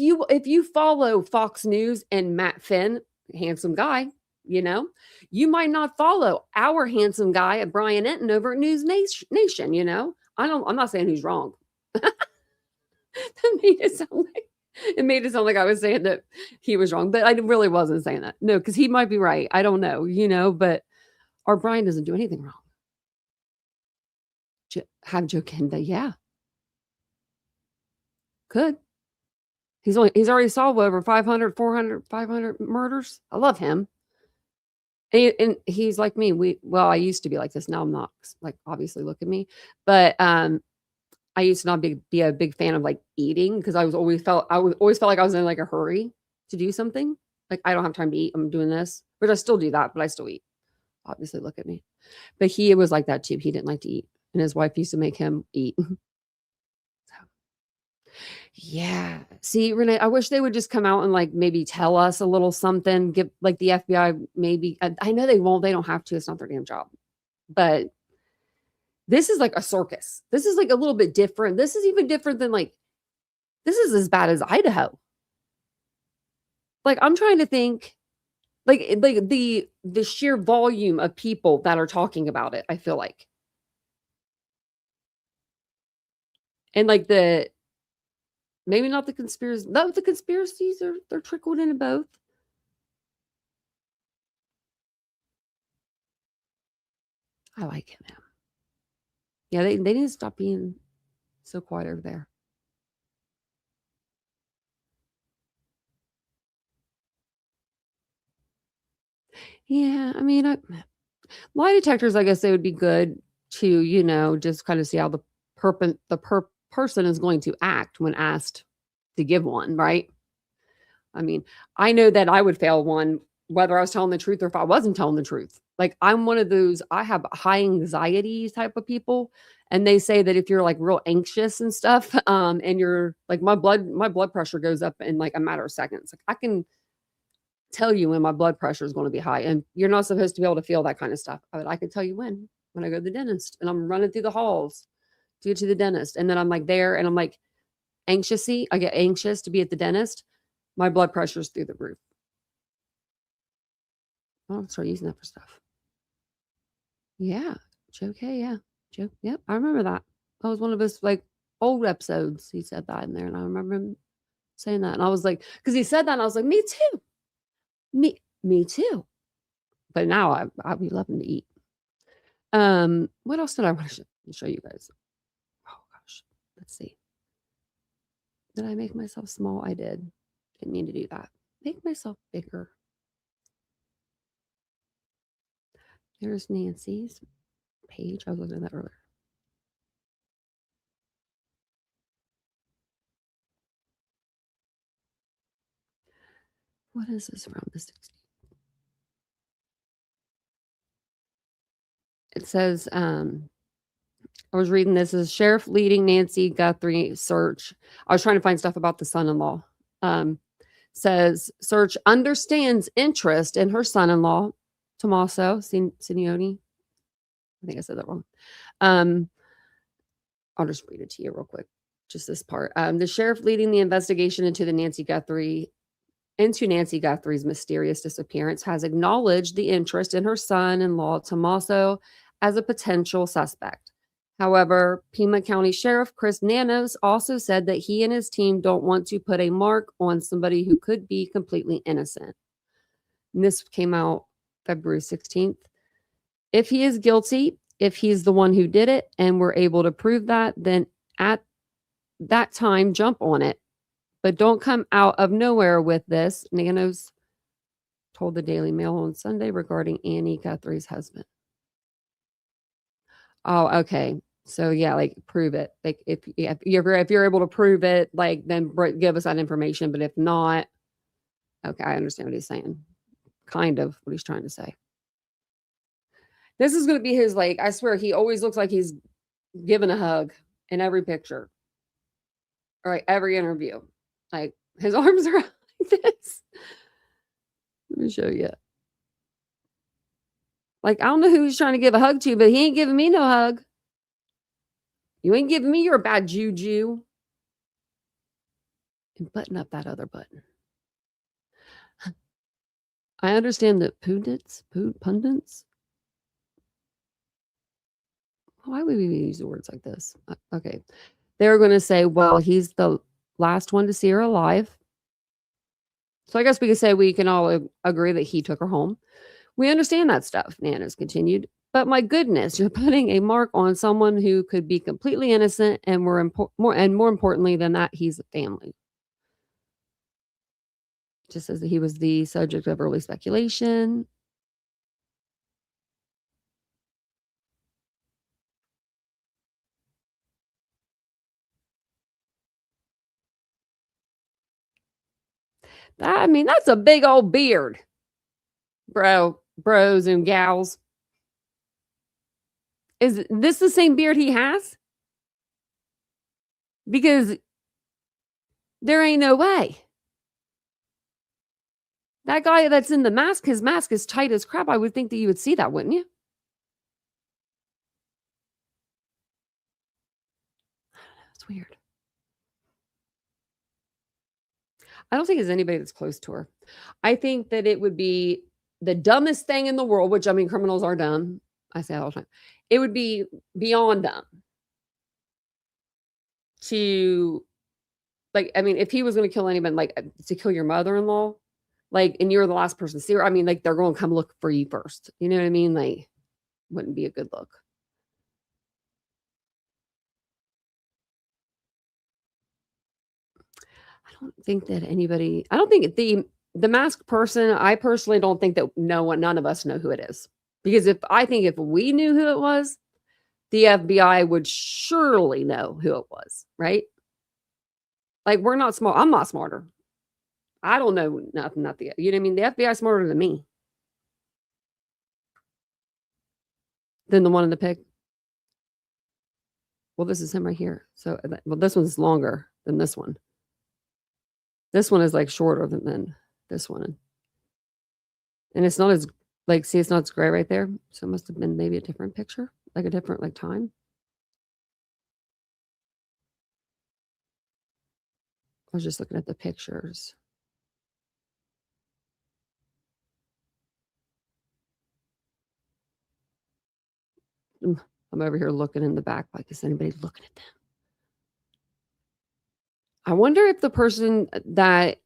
you follow Fox News and Matt Finn, handsome guy, you might not follow our handsome guy at Brian Enton over at News Nation. I'm not saying he's wrong. It made it sound like I was saying that he was wrong, but I really wasn't saying that. No, because he might be right. I don't know, but our Brian doesn't do anything wrong. Have Joe Kenda, yeah. Could. He's already solved over 500, 400, 500 murders. I love him. And he's like me. I used to be like this. Now I'm not. Like, obviously, look at me. But I used to not be a big fan of like eating because I always felt like I was in like a hurry to do something. Like, I don't have time to eat. I'm doing this, but I still do that. But I still eat. Obviously, look at me. But he was like that too. He didn't like to eat, and his wife used to make him eat. Yeah. See, Renee, I wish they would just come out and like maybe tell us a little something, give like the FBI maybe. I know they won't. They don't have to. It's not their damn job. But this is like a circus. This is like a little bit different. This is even different than this is as bad as Idaho. Like, I'm trying to think like the sheer volume of people that are talking about it, I feel like. And like maybe not the conspiracy. No, the conspiracies they're trickled into both. I like him. Yeah, they need to stop being so quiet over there. Yeah, I mean, lie detectors, I guess they would be good to, just kind of see how the person is going to act when asked to give one, right? I mean, I know that I would fail one whether I was telling the truth or if I wasn't telling the truth. Like, I'm one of those, I have high anxiety type of people. And they say that if you're like real anxious and stuff, and you're like, my blood pressure goes up in like a matter of seconds. Like, I can tell you when my blood pressure is going to be high, and you're not supposed to be able to feel that kind of stuff. But I can tell you when I go to the dentist and I'm running through the halls to get to the dentist. And then I'm like there and I'm like anxiousy. I get anxious to be at the dentist. My blood pressure is through the roof. I'll start using that for stuff. Yeah. Joe K. Yeah. Joe. Yep. I remember that. That was one of his like old episodes. He said that in there. And I remember him saying that. And I was like, because he said that and I was like, me too. Me too. But now I'll be loving to eat. What else did I want to show you guys? Oh gosh. Let's see. Did I make myself small? I did. Didn't mean to do that. Make myself bigger. There's Nancy's page. I was looking at that earlier. What is this from? The 16th? It says, I was reading this as sheriff leading Nancy Guthrie search. I was trying to find stuff about the son-in-law. Says search understands interest in her son-in-law, Tommaso Signoni. I think I said that wrong. I'll just read it to you real quick. Just this part. The sheriff leading the investigation into Nancy Guthrie's mysterious disappearance has acknowledged the interest in her son-in-law, Tommaso, as a potential suspect. However, Pima County Sheriff Chris Nanos also said that he and his team don't want to put a mark on somebody who could be completely innocent. And this came out February 16th. If he is guilty, if he's the one who did it, and we're able to prove that, then at that time, jump on it. But don't come out of nowhere with this, Nanos told the Daily Mail on Sunday regarding Annie Guthrie's husband. Oh, okay. So yeah, like prove it. Like if you're able to prove it, like then give us that information. But if not, okay, I understand what he's saying. Kind of what he's trying to say. This is going to be his, like, I swear he always looks like he's giving a hug in every picture. Or like every interview. Like his arms are like this. Let me show you. Like, I don't know who he's trying to give a hug to, but he ain't giving me no hug. You ain't giving me your bad juju. and button up that other button. I understand that pundits, why would we use words like this? Okay. They're going to say, well, he's the last one to see her alive. So I guess we could say we can all agree that he took her home. We understand that stuff, Nana's continued. But my goodness, you're putting a mark on someone who could be completely innocent, and more importantly than that, he's a family. Just says that he was the subject of early speculation. I mean, that's a big old beard, bros and gals. Is this the same beard he has? Because there ain't no way. That guy that's in the mask, his mask is tight as crap. I would think that you would see that, wouldn't you? It's weird. I don't think there's anybody that's close to her. I think that it would be the dumbest thing in the world, which, I mean, criminals are dumb. I say that all the time. It would be beyond dumb to, like, I mean, if he was going to kill anybody, like, to kill your mother-in-law, like, and you're the last person to see her, I mean, like, they're going to come look for you first. You know what I mean? Like, wouldn't be a good look. I don't think that anybody, I don't think the masked person, I personally don't think that none of us know who it is. Because if we knew who it was, the FBI would surely know who it was, right? Like, we're not smart. I'm not smarter. I don't know nothing. You know what I mean? The FBI is smarter than me. Than the one in the pic. Well, this is him right here. So, well, this one's longer than this one. This one is like shorter than this one. And it's not as, like, see, it's not as gray right there. So it must have been maybe a different picture, like a different, like, time. I was just looking at the pictures. I'm over here looking in the back, like, is anybody looking at them? I wonder if the person that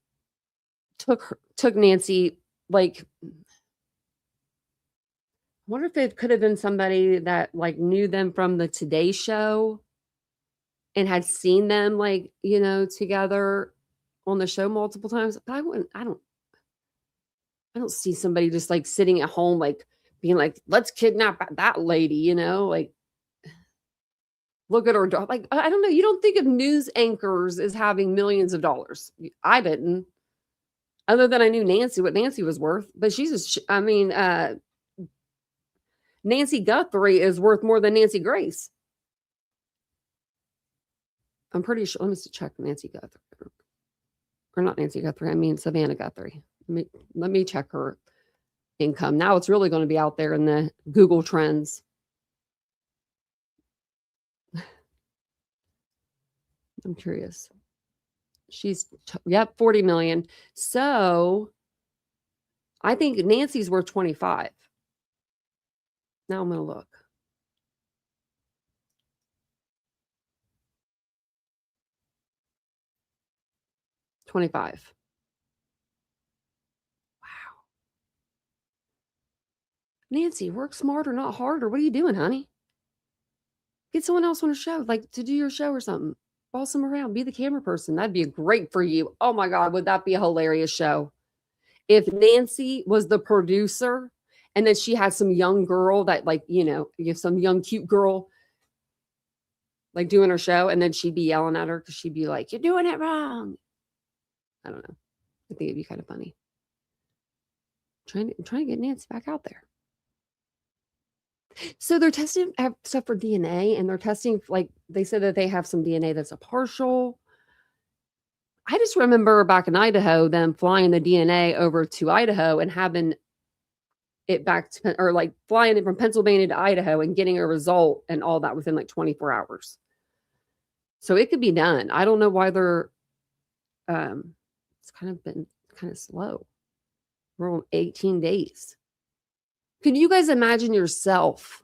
took Nancy, like, I wonder if it could have been somebody that, like, knew them from the Today Show and had seen them, like, you know, together on the show multiple times. But I don't see somebody just, like, sitting at home, like, being like, let's kidnap that lady, you know, like, look at her dog. Like, I don't know. You don't think of news anchors as having millions of dollars. I didn't. Other than I knew what Nancy was worth. But Nancy Guthrie is worth more than Nancy Grace. I'm pretty sure. Let me check Nancy Guthrie. Or not Nancy Guthrie. I mean Savannah Guthrie. Let me check her income. Now it's really going to be out there in the Google Trends. I'm curious. She's 40 million. So I think Nancy's worth 25. Now I'm going to look. $25. Wow. Nancy, work smarter, not harder. What are you doing, honey? Get someone else on a show, like to do your show or something. Boss them around. Be the camera person. That'd be great for you. Oh my God, would that be a hilarious show? If Nancy was the producer and then she had some young girl that, like, you know, some young cute girl like doing her show, and then she'd be yelling at her because she'd be like, you're doing it wrong. I don't know. I think it'd be kind of funny. I'm trying to get Nancy back out there. So they're testing stuff for DNA, and they're testing, like, they said that they have some DNA that's a partial. I just remember back in Idaho, them flying the DNA over to Idaho and having it back to, or like flying it from Pennsylvania to Idaho and getting a result and all that within like 24 hours. So it could be done. I don't know why they're it's kind of been kind of slow. We're on 18 days. Can you guys imagine yourself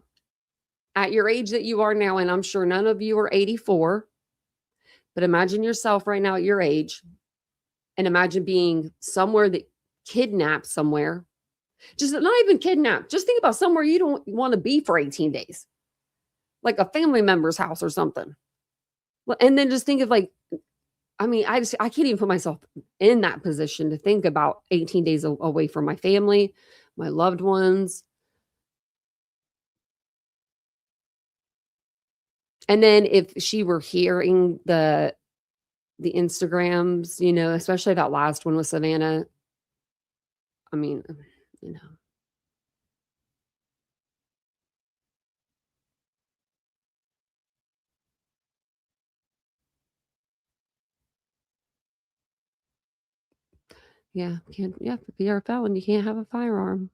at your age that you are now? And I'm sure none of you are 84, but imagine yourself right now at your age, and imagine being somewhere that kidnapped somewhere. Just not even kidnapped. Just think about somewhere you don't want to be for 18 days, like a family member's house or something. And then just think of like, I mean, I can't even put myself in that position to think about 18 days away from my family, my loved ones. And then if she were hearing the Instagrams, especially that last one with Savannah, I mean, Yeah, if you're a felon, you can't have a firearm.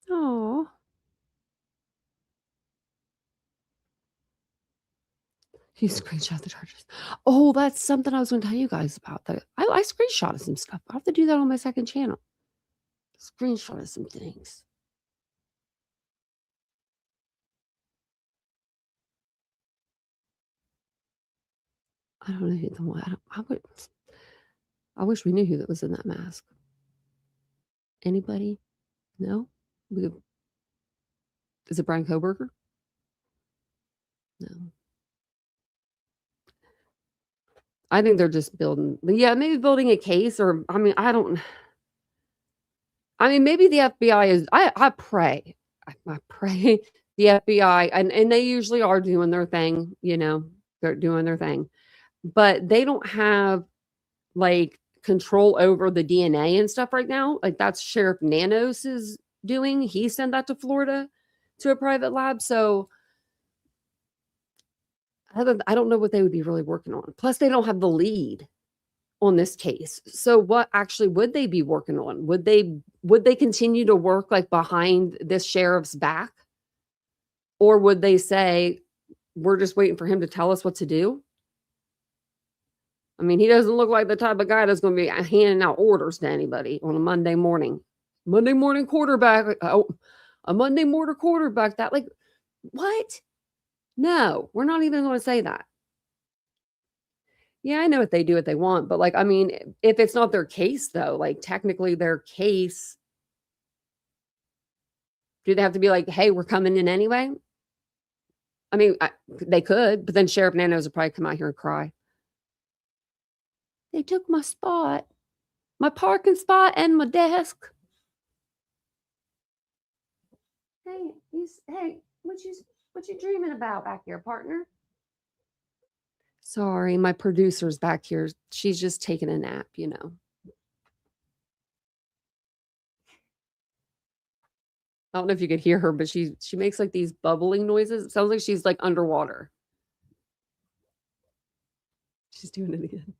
Oh. You screenshot the charges. Oh, that's something I was going to tell you guys about. That I screenshotted some stuff. I have to do that on my second channel. Screenshotted some things. I don't know who the one. I wish we knew who that was in that mask. Anybody? No? Is it Brian Koberger? No. I think they're just building. Yeah, maybe building a case, or maybe the FBI is. I pray. I pray the FBI, and they usually are doing their thing. They're doing their thing, but they don't have like control over the DNA and stuff right now. Like that's Sheriff Nanos is doing. He sent that to Florida to a private lab. So I don't know what they would be really working on. Plus, they don't have the lead on this case. So what actually would they be working on? Would they continue to work like behind this sheriff's back? Or would they say, we're just waiting for him to tell us what to do? I mean, he doesn't look like the type of guy that's going to be handing out orders to anybody on a Monday morning. Monday morning quarterback. Oh, a Monday morning quarterback. That like, what? No, we're not even going to say that. Yeah, I know what they do, what they want. But like, I mean, if it's not their case though, like technically their case, do they have to be like, hey, we're coming in anyway? I mean, they could, but then Sheriff Nanos would probably come out here and cry. They took my spot, my parking spot and my desk. Hey, what you dreaming about back here, partner? Sorry, my producer's back here. She's just taking a nap, I don't know if you could hear her, but she makes like these bubbling noises. It sounds like she's like underwater. She's doing it again.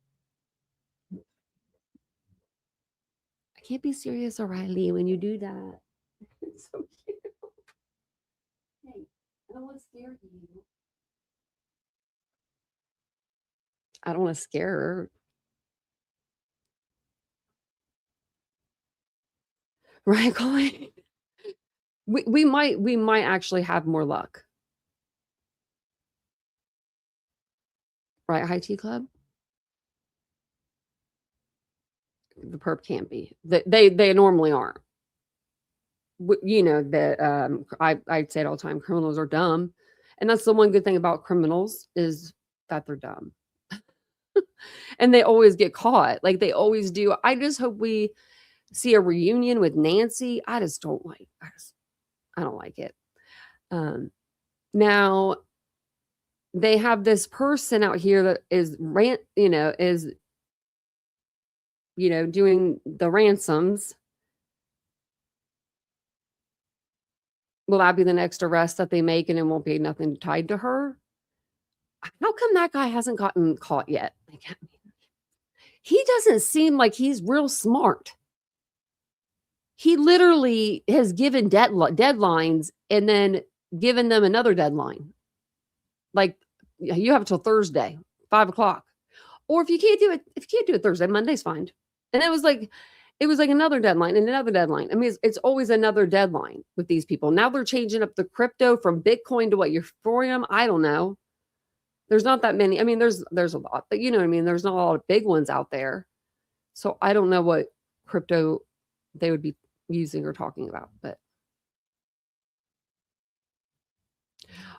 I can't be serious, O'Reilly, when you do that. It's so cute. Hey, I don't want to scare you. I don't want to scare her. Right, Colleen? We might actually have more luck. Right, High Tea Club? The perp can't be. They normally aren't. That I say it all the time, criminals are dumb. And that's the one good thing about criminals is that they're dumb. And they always get caught. Like they always do. I just hope we see a reunion with Nancy. I don't like it. Now they have this person out here that is doing the ransoms. Will that be the next arrest that they make and it won't be nothing tied to her? How come that guy hasn't gotten caught yet? he doesn't seem like he's real smart. He literally has given deadlines and then given them another deadline. Like, you have till Thursday, 5:00. Or if you can't do it Thursday, Monday's fine. And it was like another deadline and another deadline. I mean, it's always another deadline with these people. Now they're changing up the crypto from Bitcoin to what, Ethereum? I don't know. There's not that many. I mean, there's a lot, but you know what I mean? There's not a lot of big ones out there. So I don't know what crypto they would be using or talking about, but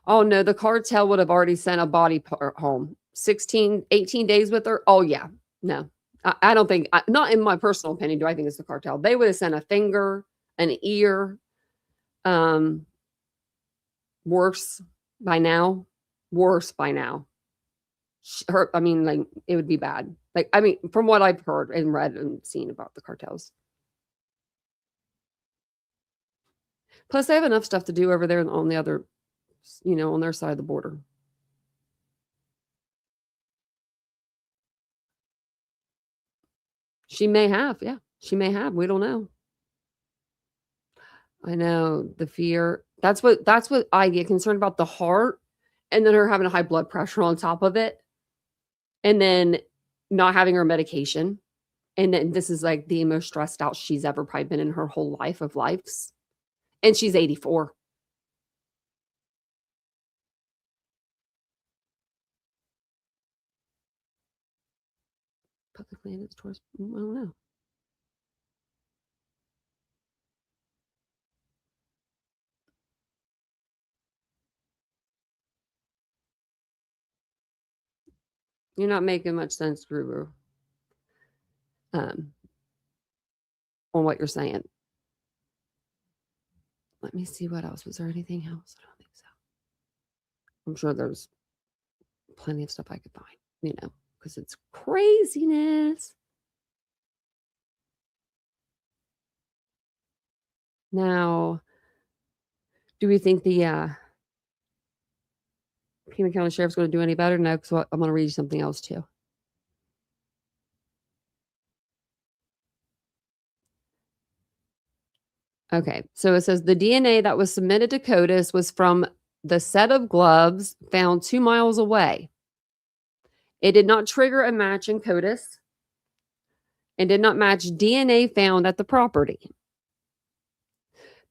oh no, the cartel would have already sent a body part home. 16, 18 days with her. Oh yeah. No, I don't think, not in my personal opinion, do I think it's the cartel. They would have sent a finger, an ear, worse by now. I mean, like, it would be bad. Like, I mean, from what I've heard and read and seen about the cartels. Plus, they have enough stuff to do over there on the other, on their side of the border. She may have, yeah. She may have. We don't know. I know the fear. That's what I get concerned about, the heart, and then her having a high blood pressure on top of it, and then not having her medication. And then this is like the most stressed out she's ever probably been in her whole life of lives. And she's 84. Publicly in its towards, I don't know. You're not making much sense, Gruber, on what you're saying. Let me see what else. Was there anything else? I don't think so. I'm sure there's plenty of stuff I could find, because it's craziness. Now, do we think the Pima County Sheriff's going to do any better? No, because I'm going to read you something else too. Okay, so it says the DNA that was submitted to CODIS was from the set of gloves found 2 miles away. It did not trigger a match in CODIS and did not match DNA found at the property.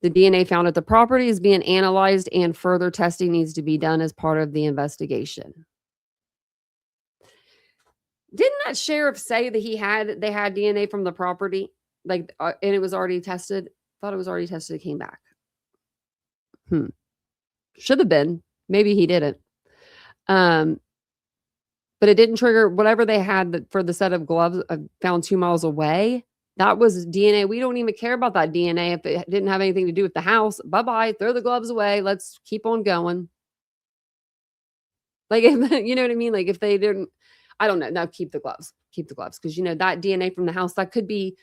The DNA found at the property is being analyzed and further testing needs to be done as part of the investigation. Didn't that sheriff say that they had DNA from the property, and it was already tested? Thought it was already tested. It came back. Should have been. Maybe he didn't. But it didn't trigger whatever they had for the set of gloves found 2 miles away. That was DNA. We don't even care about that DNA if it didn't have anything to do with the house. Bye-bye. Throw the gloves away. Let's keep on going. Like, you know what I mean? Like, if they didn't, I don't know. Now keep the gloves. Keep the gloves. Because, that DNA from the house, that could be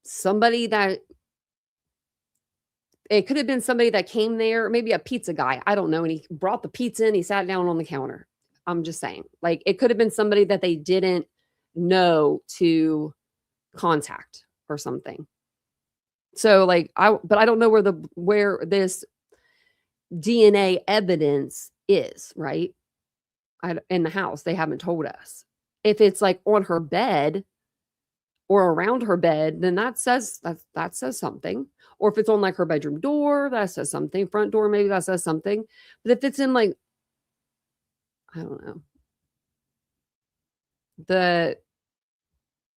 somebody it could have been somebody that came there, maybe a pizza guy. I don't know. And he brought the pizza and he sat down on the counter. I'm just saying. Like, it could have been somebody that they didn't know to contact or something. So but I don't know where this DNA evidence is, right? In the house, they haven't told us. If it's like on her bed or around her bed, then that says something. Or if it's on like her bedroom door, that says something. Front door, maybe that says something. But if it's in I don't know, the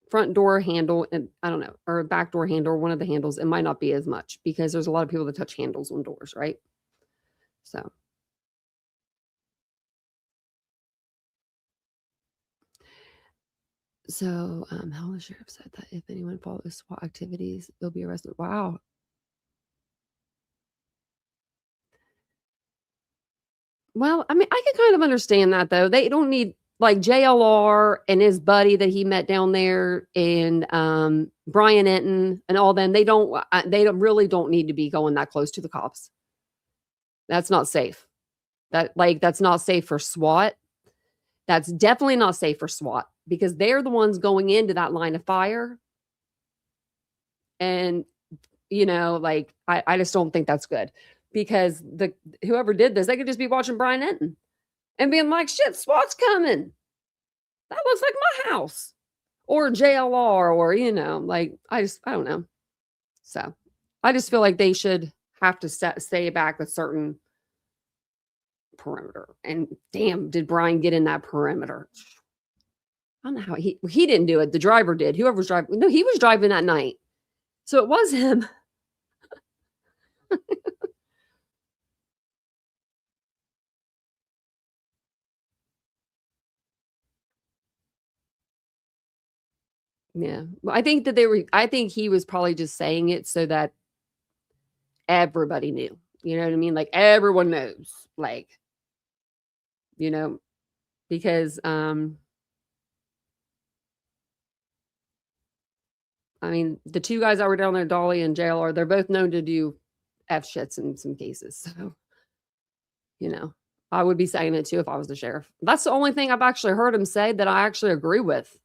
front door handle, and I don't know, or back door handle, one of the handles, it might not be as much because there's a lot of people that touch handles on doors, right? So how the sheriff said that if anyone follows SWAT activities, they'll be arrested. Wow. Well, I mean, I can kind of understand that though. They don't need like JLR and his buddy that he met down there, and Brian Enton and all them. They really don't need to be going that close to the cops. That's not safe. That's not safe for SWAT. That's definitely not safe for SWAT because they're the ones going into that line of fire. And, like, I just don't think that's good because whoever did this, they could just be watching Brian Enton and being like, shit, SWAT's coming. That looks like my house. Or JLR or, like, I don't know. So I just feel like they should have to stay back a certain perimeter. And damn, did Brian get in that perimeter? I don't know how he didn't do it. The driver did. Whoever was driving. No, he was driving that night. So it was him. Yeah. Well, I think he was probably just saying it so that everybody knew. You know what I mean? Like everyone knows. Like, because I mean, the two guys that were down there, Dolly and JLR, they're both known to do F shits in some cases. So, I would be saying it too if I was the sheriff. That's the only thing I've actually heard him say that I actually agree with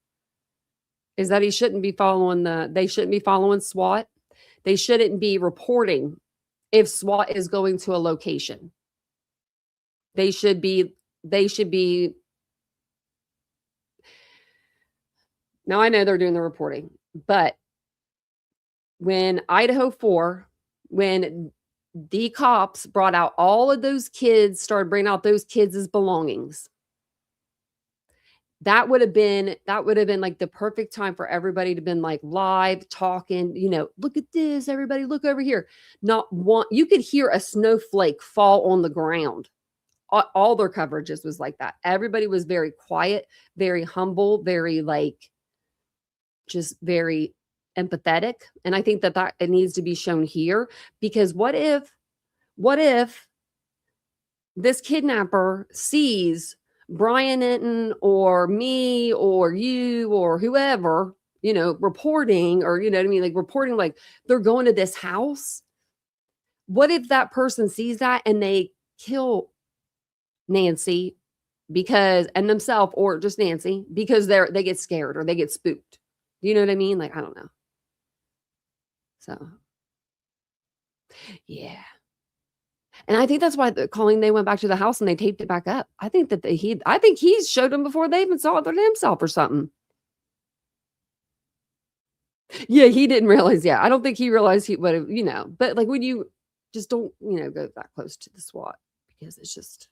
is that they shouldn't be following SWAT. They shouldn't be reporting if SWAT is going to a location. They should be. Now I know they're doing the reporting, but when Idaho 4, when the cops brought out all of those kids, started bringing out those kids' belongings, that would have been like the perfect time for everybody to been like live talking, look at this, everybody look over here. Not one, you could hear a snowflake fall on the ground. All their coverages was like that. Everybody was very quiet, very humble, very like, just very empathetic. And I think that it needs to be shown here because what if this kidnapper sees Brian Enton or me or you or whoever, reporting or, you know what I mean? Like reporting, like they're going to this house. What if that person sees that and they kill Nancy and themselves or just Nancy because they get scared or they get spooked. Do you know what I mean? Like, I don't know. So, yeah. And I think that's why they went back to the house and they taped it back up. I think that he showed them before they even saw it himself or something. Yeah, he didn't realize. Yeah, I don't think he realized but like when you just don't, go that close to the SWAT because it's just,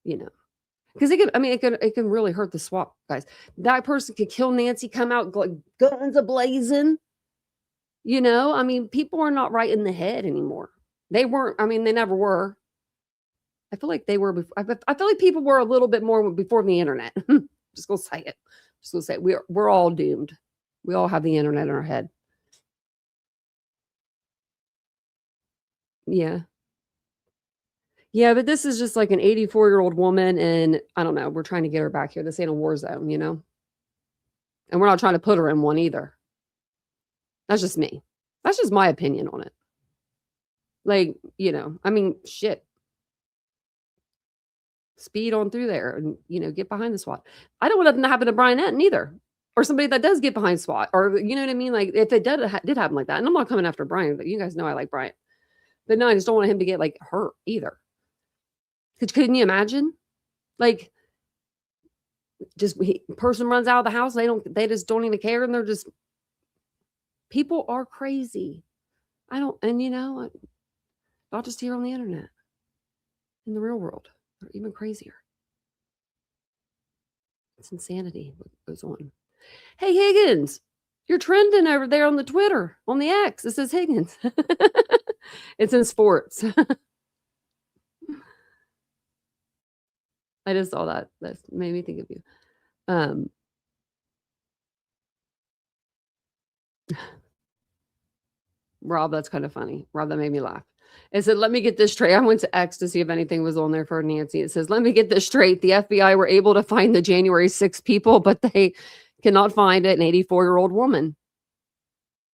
because it can really hurt the SWAT guys. That person could kill Nancy, come out like guns a-blazing. People are not right in the head anymore. They weren't. They never were. I feel like they were. I feel like people were a little bit more before the internet. Just gonna say it. Just gonna say it. We're all doomed. We all have the internet in our head. Yeah. Yeah, but this is just like an 84-year-old woman, and I don't know. We're trying to get her back here. This ain't a war zone, and we're not trying to put her in one either. That's just me. That's just my opinion on it. Like, shit. Speed on through there and, get behind the SWAT. I don't want nothing to happen to Brian Enton either. Or somebody that does get behind SWAT. Or, you know what I mean? Like, if it did happen like that. And I'm not coming after Brian, but you guys know I like Brian. But no, I just don't want him to get, like, hurt either. Couldn't you imagine? Like, just person runs out of the house. They just don't even care. And they're just, people are crazy. Not just here on the internet. In the real world. They're even crazier. It's insanity what goes on. Hey, Higgins, you're trending over there on the Twitter, on the X. It says Higgins. It's in sports. I just saw that. That made me think of you. Rob, that's kind of funny. Rob, that made me laugh. It said, let me get this straight. I went to X to see if anything was on there for Nancy. It says, let me get this straight. The FBI were able to find the January 6 people, but they cannot find an 84-year-old woman.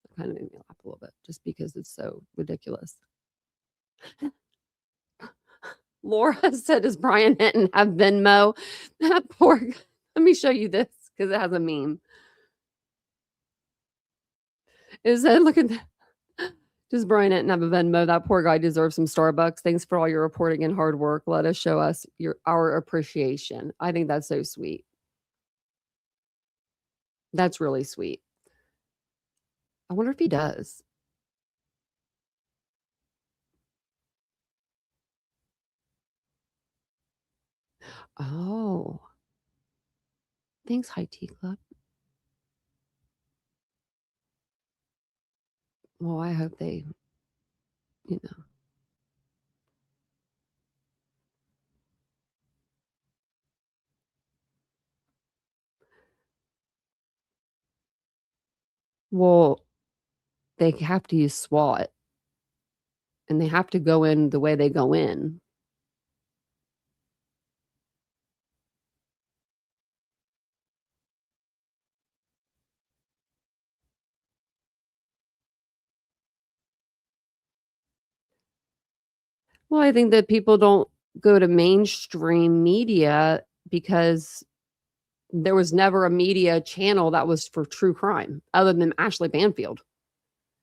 That kind of made me laugh a little bit just because it's so ridiculous. Laura said, does Brian Hinton have Venmo? That poor guy. Let me show you this because it has a meme. It said, look at that. Does Brian Hinton have a Venmo? That poor guy deserves some Starbucks. Thanks for all your reporting and hard work. Let us show us our appreciation. I think that's so sweet. That's really sweet. I wonder if he does. Oh. Thanks, High Tea Club. Well, I hope they, you know. Well, they have to use SWAT. And they have to go in the way they go in. Well, I think that people don't go to mainstream media because there was never a media channel that was for true crime other than Ashley Banfield.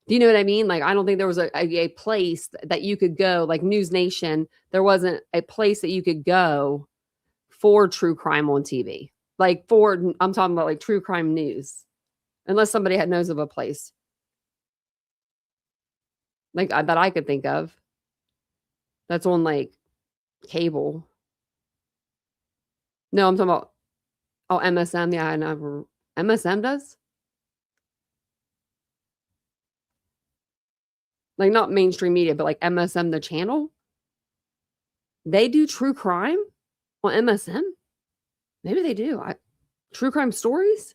Do you know what I mean? Like, I don't think there was a place that you could go, like News Nation. There wasn't a place that you could go for true crime on TV. Like I'm talking about like true crime news, unless somebody knows of a place like that I could think of. That's on like cable. No, I'm talking about MSM. Yeah, I never. MSM does? Like not mainstream media, but like MSM, the channel. They do true crime on MSM? Maybe they do. True crime stories?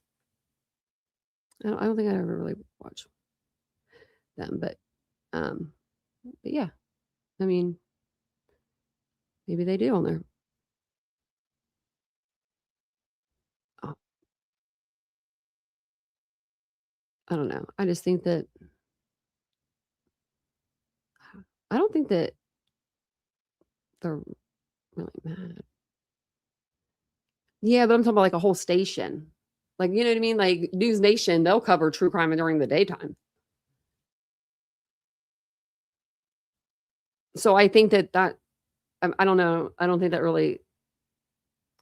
I don't think I ever really watched them, but yeah. I mean, maybe they do on there. Oh. I don't know. I just think that I don't think that they're really mad. Yeah, but I'm talking about like a whole station. Like, you know what I mean? Like News Nation, they'll cover true crime during the daytime. So I think that I don't know. I don't think that really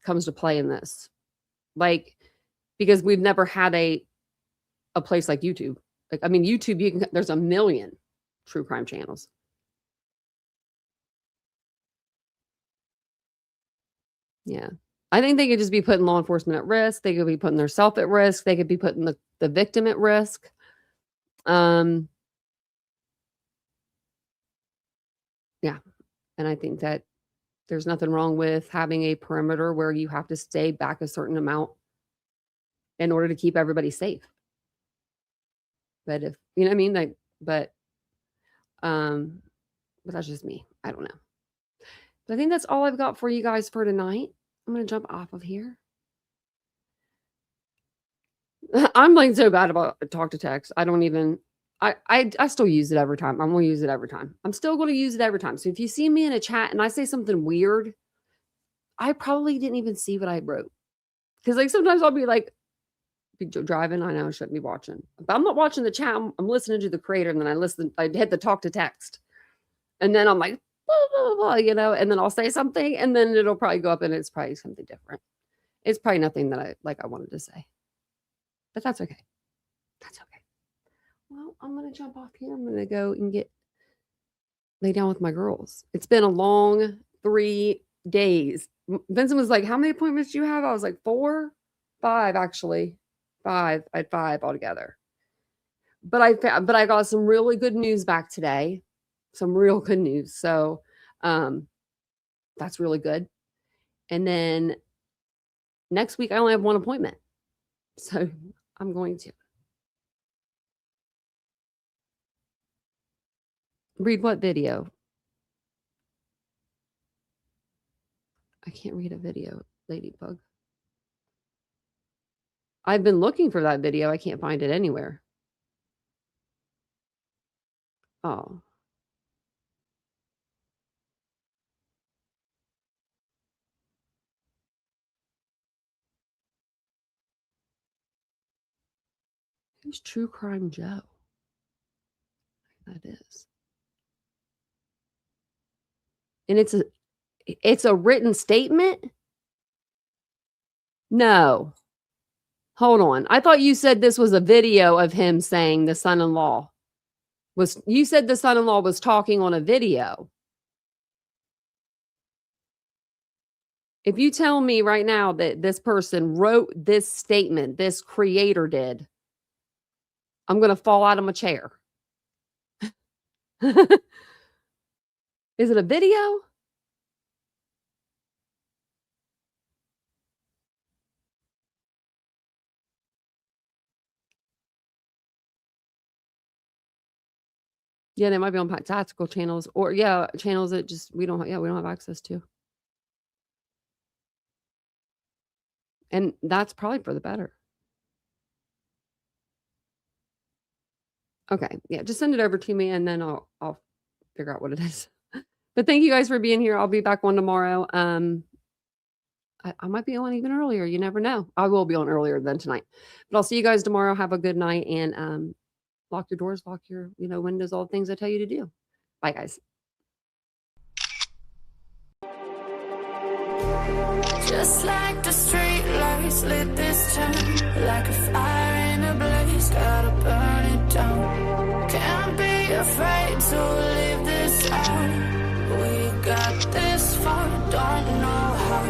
comes to play in this. Like, because we've never had a place like YouTube. Like, I mean, YouTube, there's a million true crime channels. Yeah. I think they could just be putting law enforcement at risk. They could be putting themselves at risk. They could be putting the victim at risk. Yeah. And I think that there's nothing wrong with having a perimeter where you have to stay back a certain amount in order to keep everybody safe. But if, you know what I mean? Like, but that's just me. I don't know. But I think that's all I've got for you guys for tonight. I'm going to jump off of here. I'm like so bad about talk to text. I don't even, I still use it every time. I'm going to use it every time. I'm still going to use it every time. So if you see me in a chat and I say something weird, I probably didn't even see what I wrote. Because like sometimes I'll be like, driving, I know I shouldn't be watching. But I'm not watching the chat. I'm listening to the creator, and then I hit the talk to text. And then I'm like, blah, blah, blah, you know, and then I'll say something, and then it'll probably go up, and it's probably something different. It's probably nothing that I wanted to say. But that's okay. That's okay. Well, I'm going to jump off here. I'm going to go and lay down with my girls. It's been a long 3 days. Vincent was like, how many appointments do you have? I was like, 4, 5, actually. 5. I had 5 altogether. But I got some really good news back today. Some real good news. So that's really good. And then next week I only have 1 appointment. So I'm going to read what video? I can't read a video, Ladybug. I've been looking for that video. I can't find it anywhere. Oh. Who's True Crime Joe? That is. And it's a written statement? No. Hold on. I thought you said this was a video of him saying the son-in-law was, you said the son-in-law was talking on a video. If you tell me right now that this person wrote this statement, this creator did, I'm going to fall out of my chair. Is it a video? Yeah, they might be on tactical channels or channels that just we don't have access to. And that's probably for the better. Okay. Yeah, just send it over to me and then I'll figure out what it is. But thank you guys for being here. I'll be back on tomorrow. I might be on even earlier. You never know. I will be on earlier than tonight. But I'll see you guys tomorrow. Have a good night and lock your doors, lock your windows, all the things I tell you to do. Bye, guys. Just like the street lights lit this town, like a fire in a blaze, gotta burn it down. Can't be afraid to leave this out. We got this far, don't know how.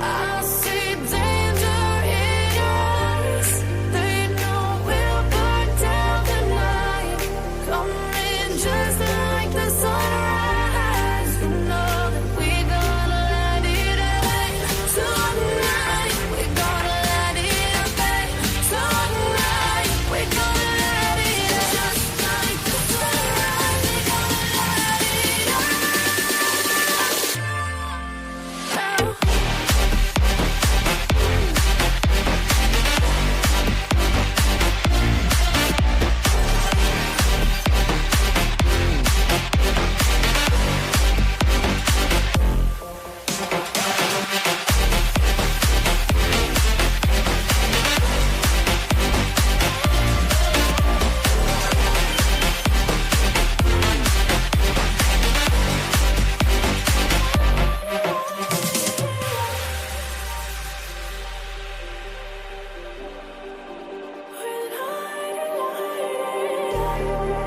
I see danger in your eyes. They know we'll burn down the night. Coming just like the sunrise. You know that we gonna let it away. Tonight, we gonna let it away. Tonight, we gonna let it away. Just like the sunrise, we gonna let it away.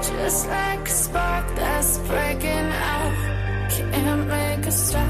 Just like a spark that's breaking out, can't make a stop.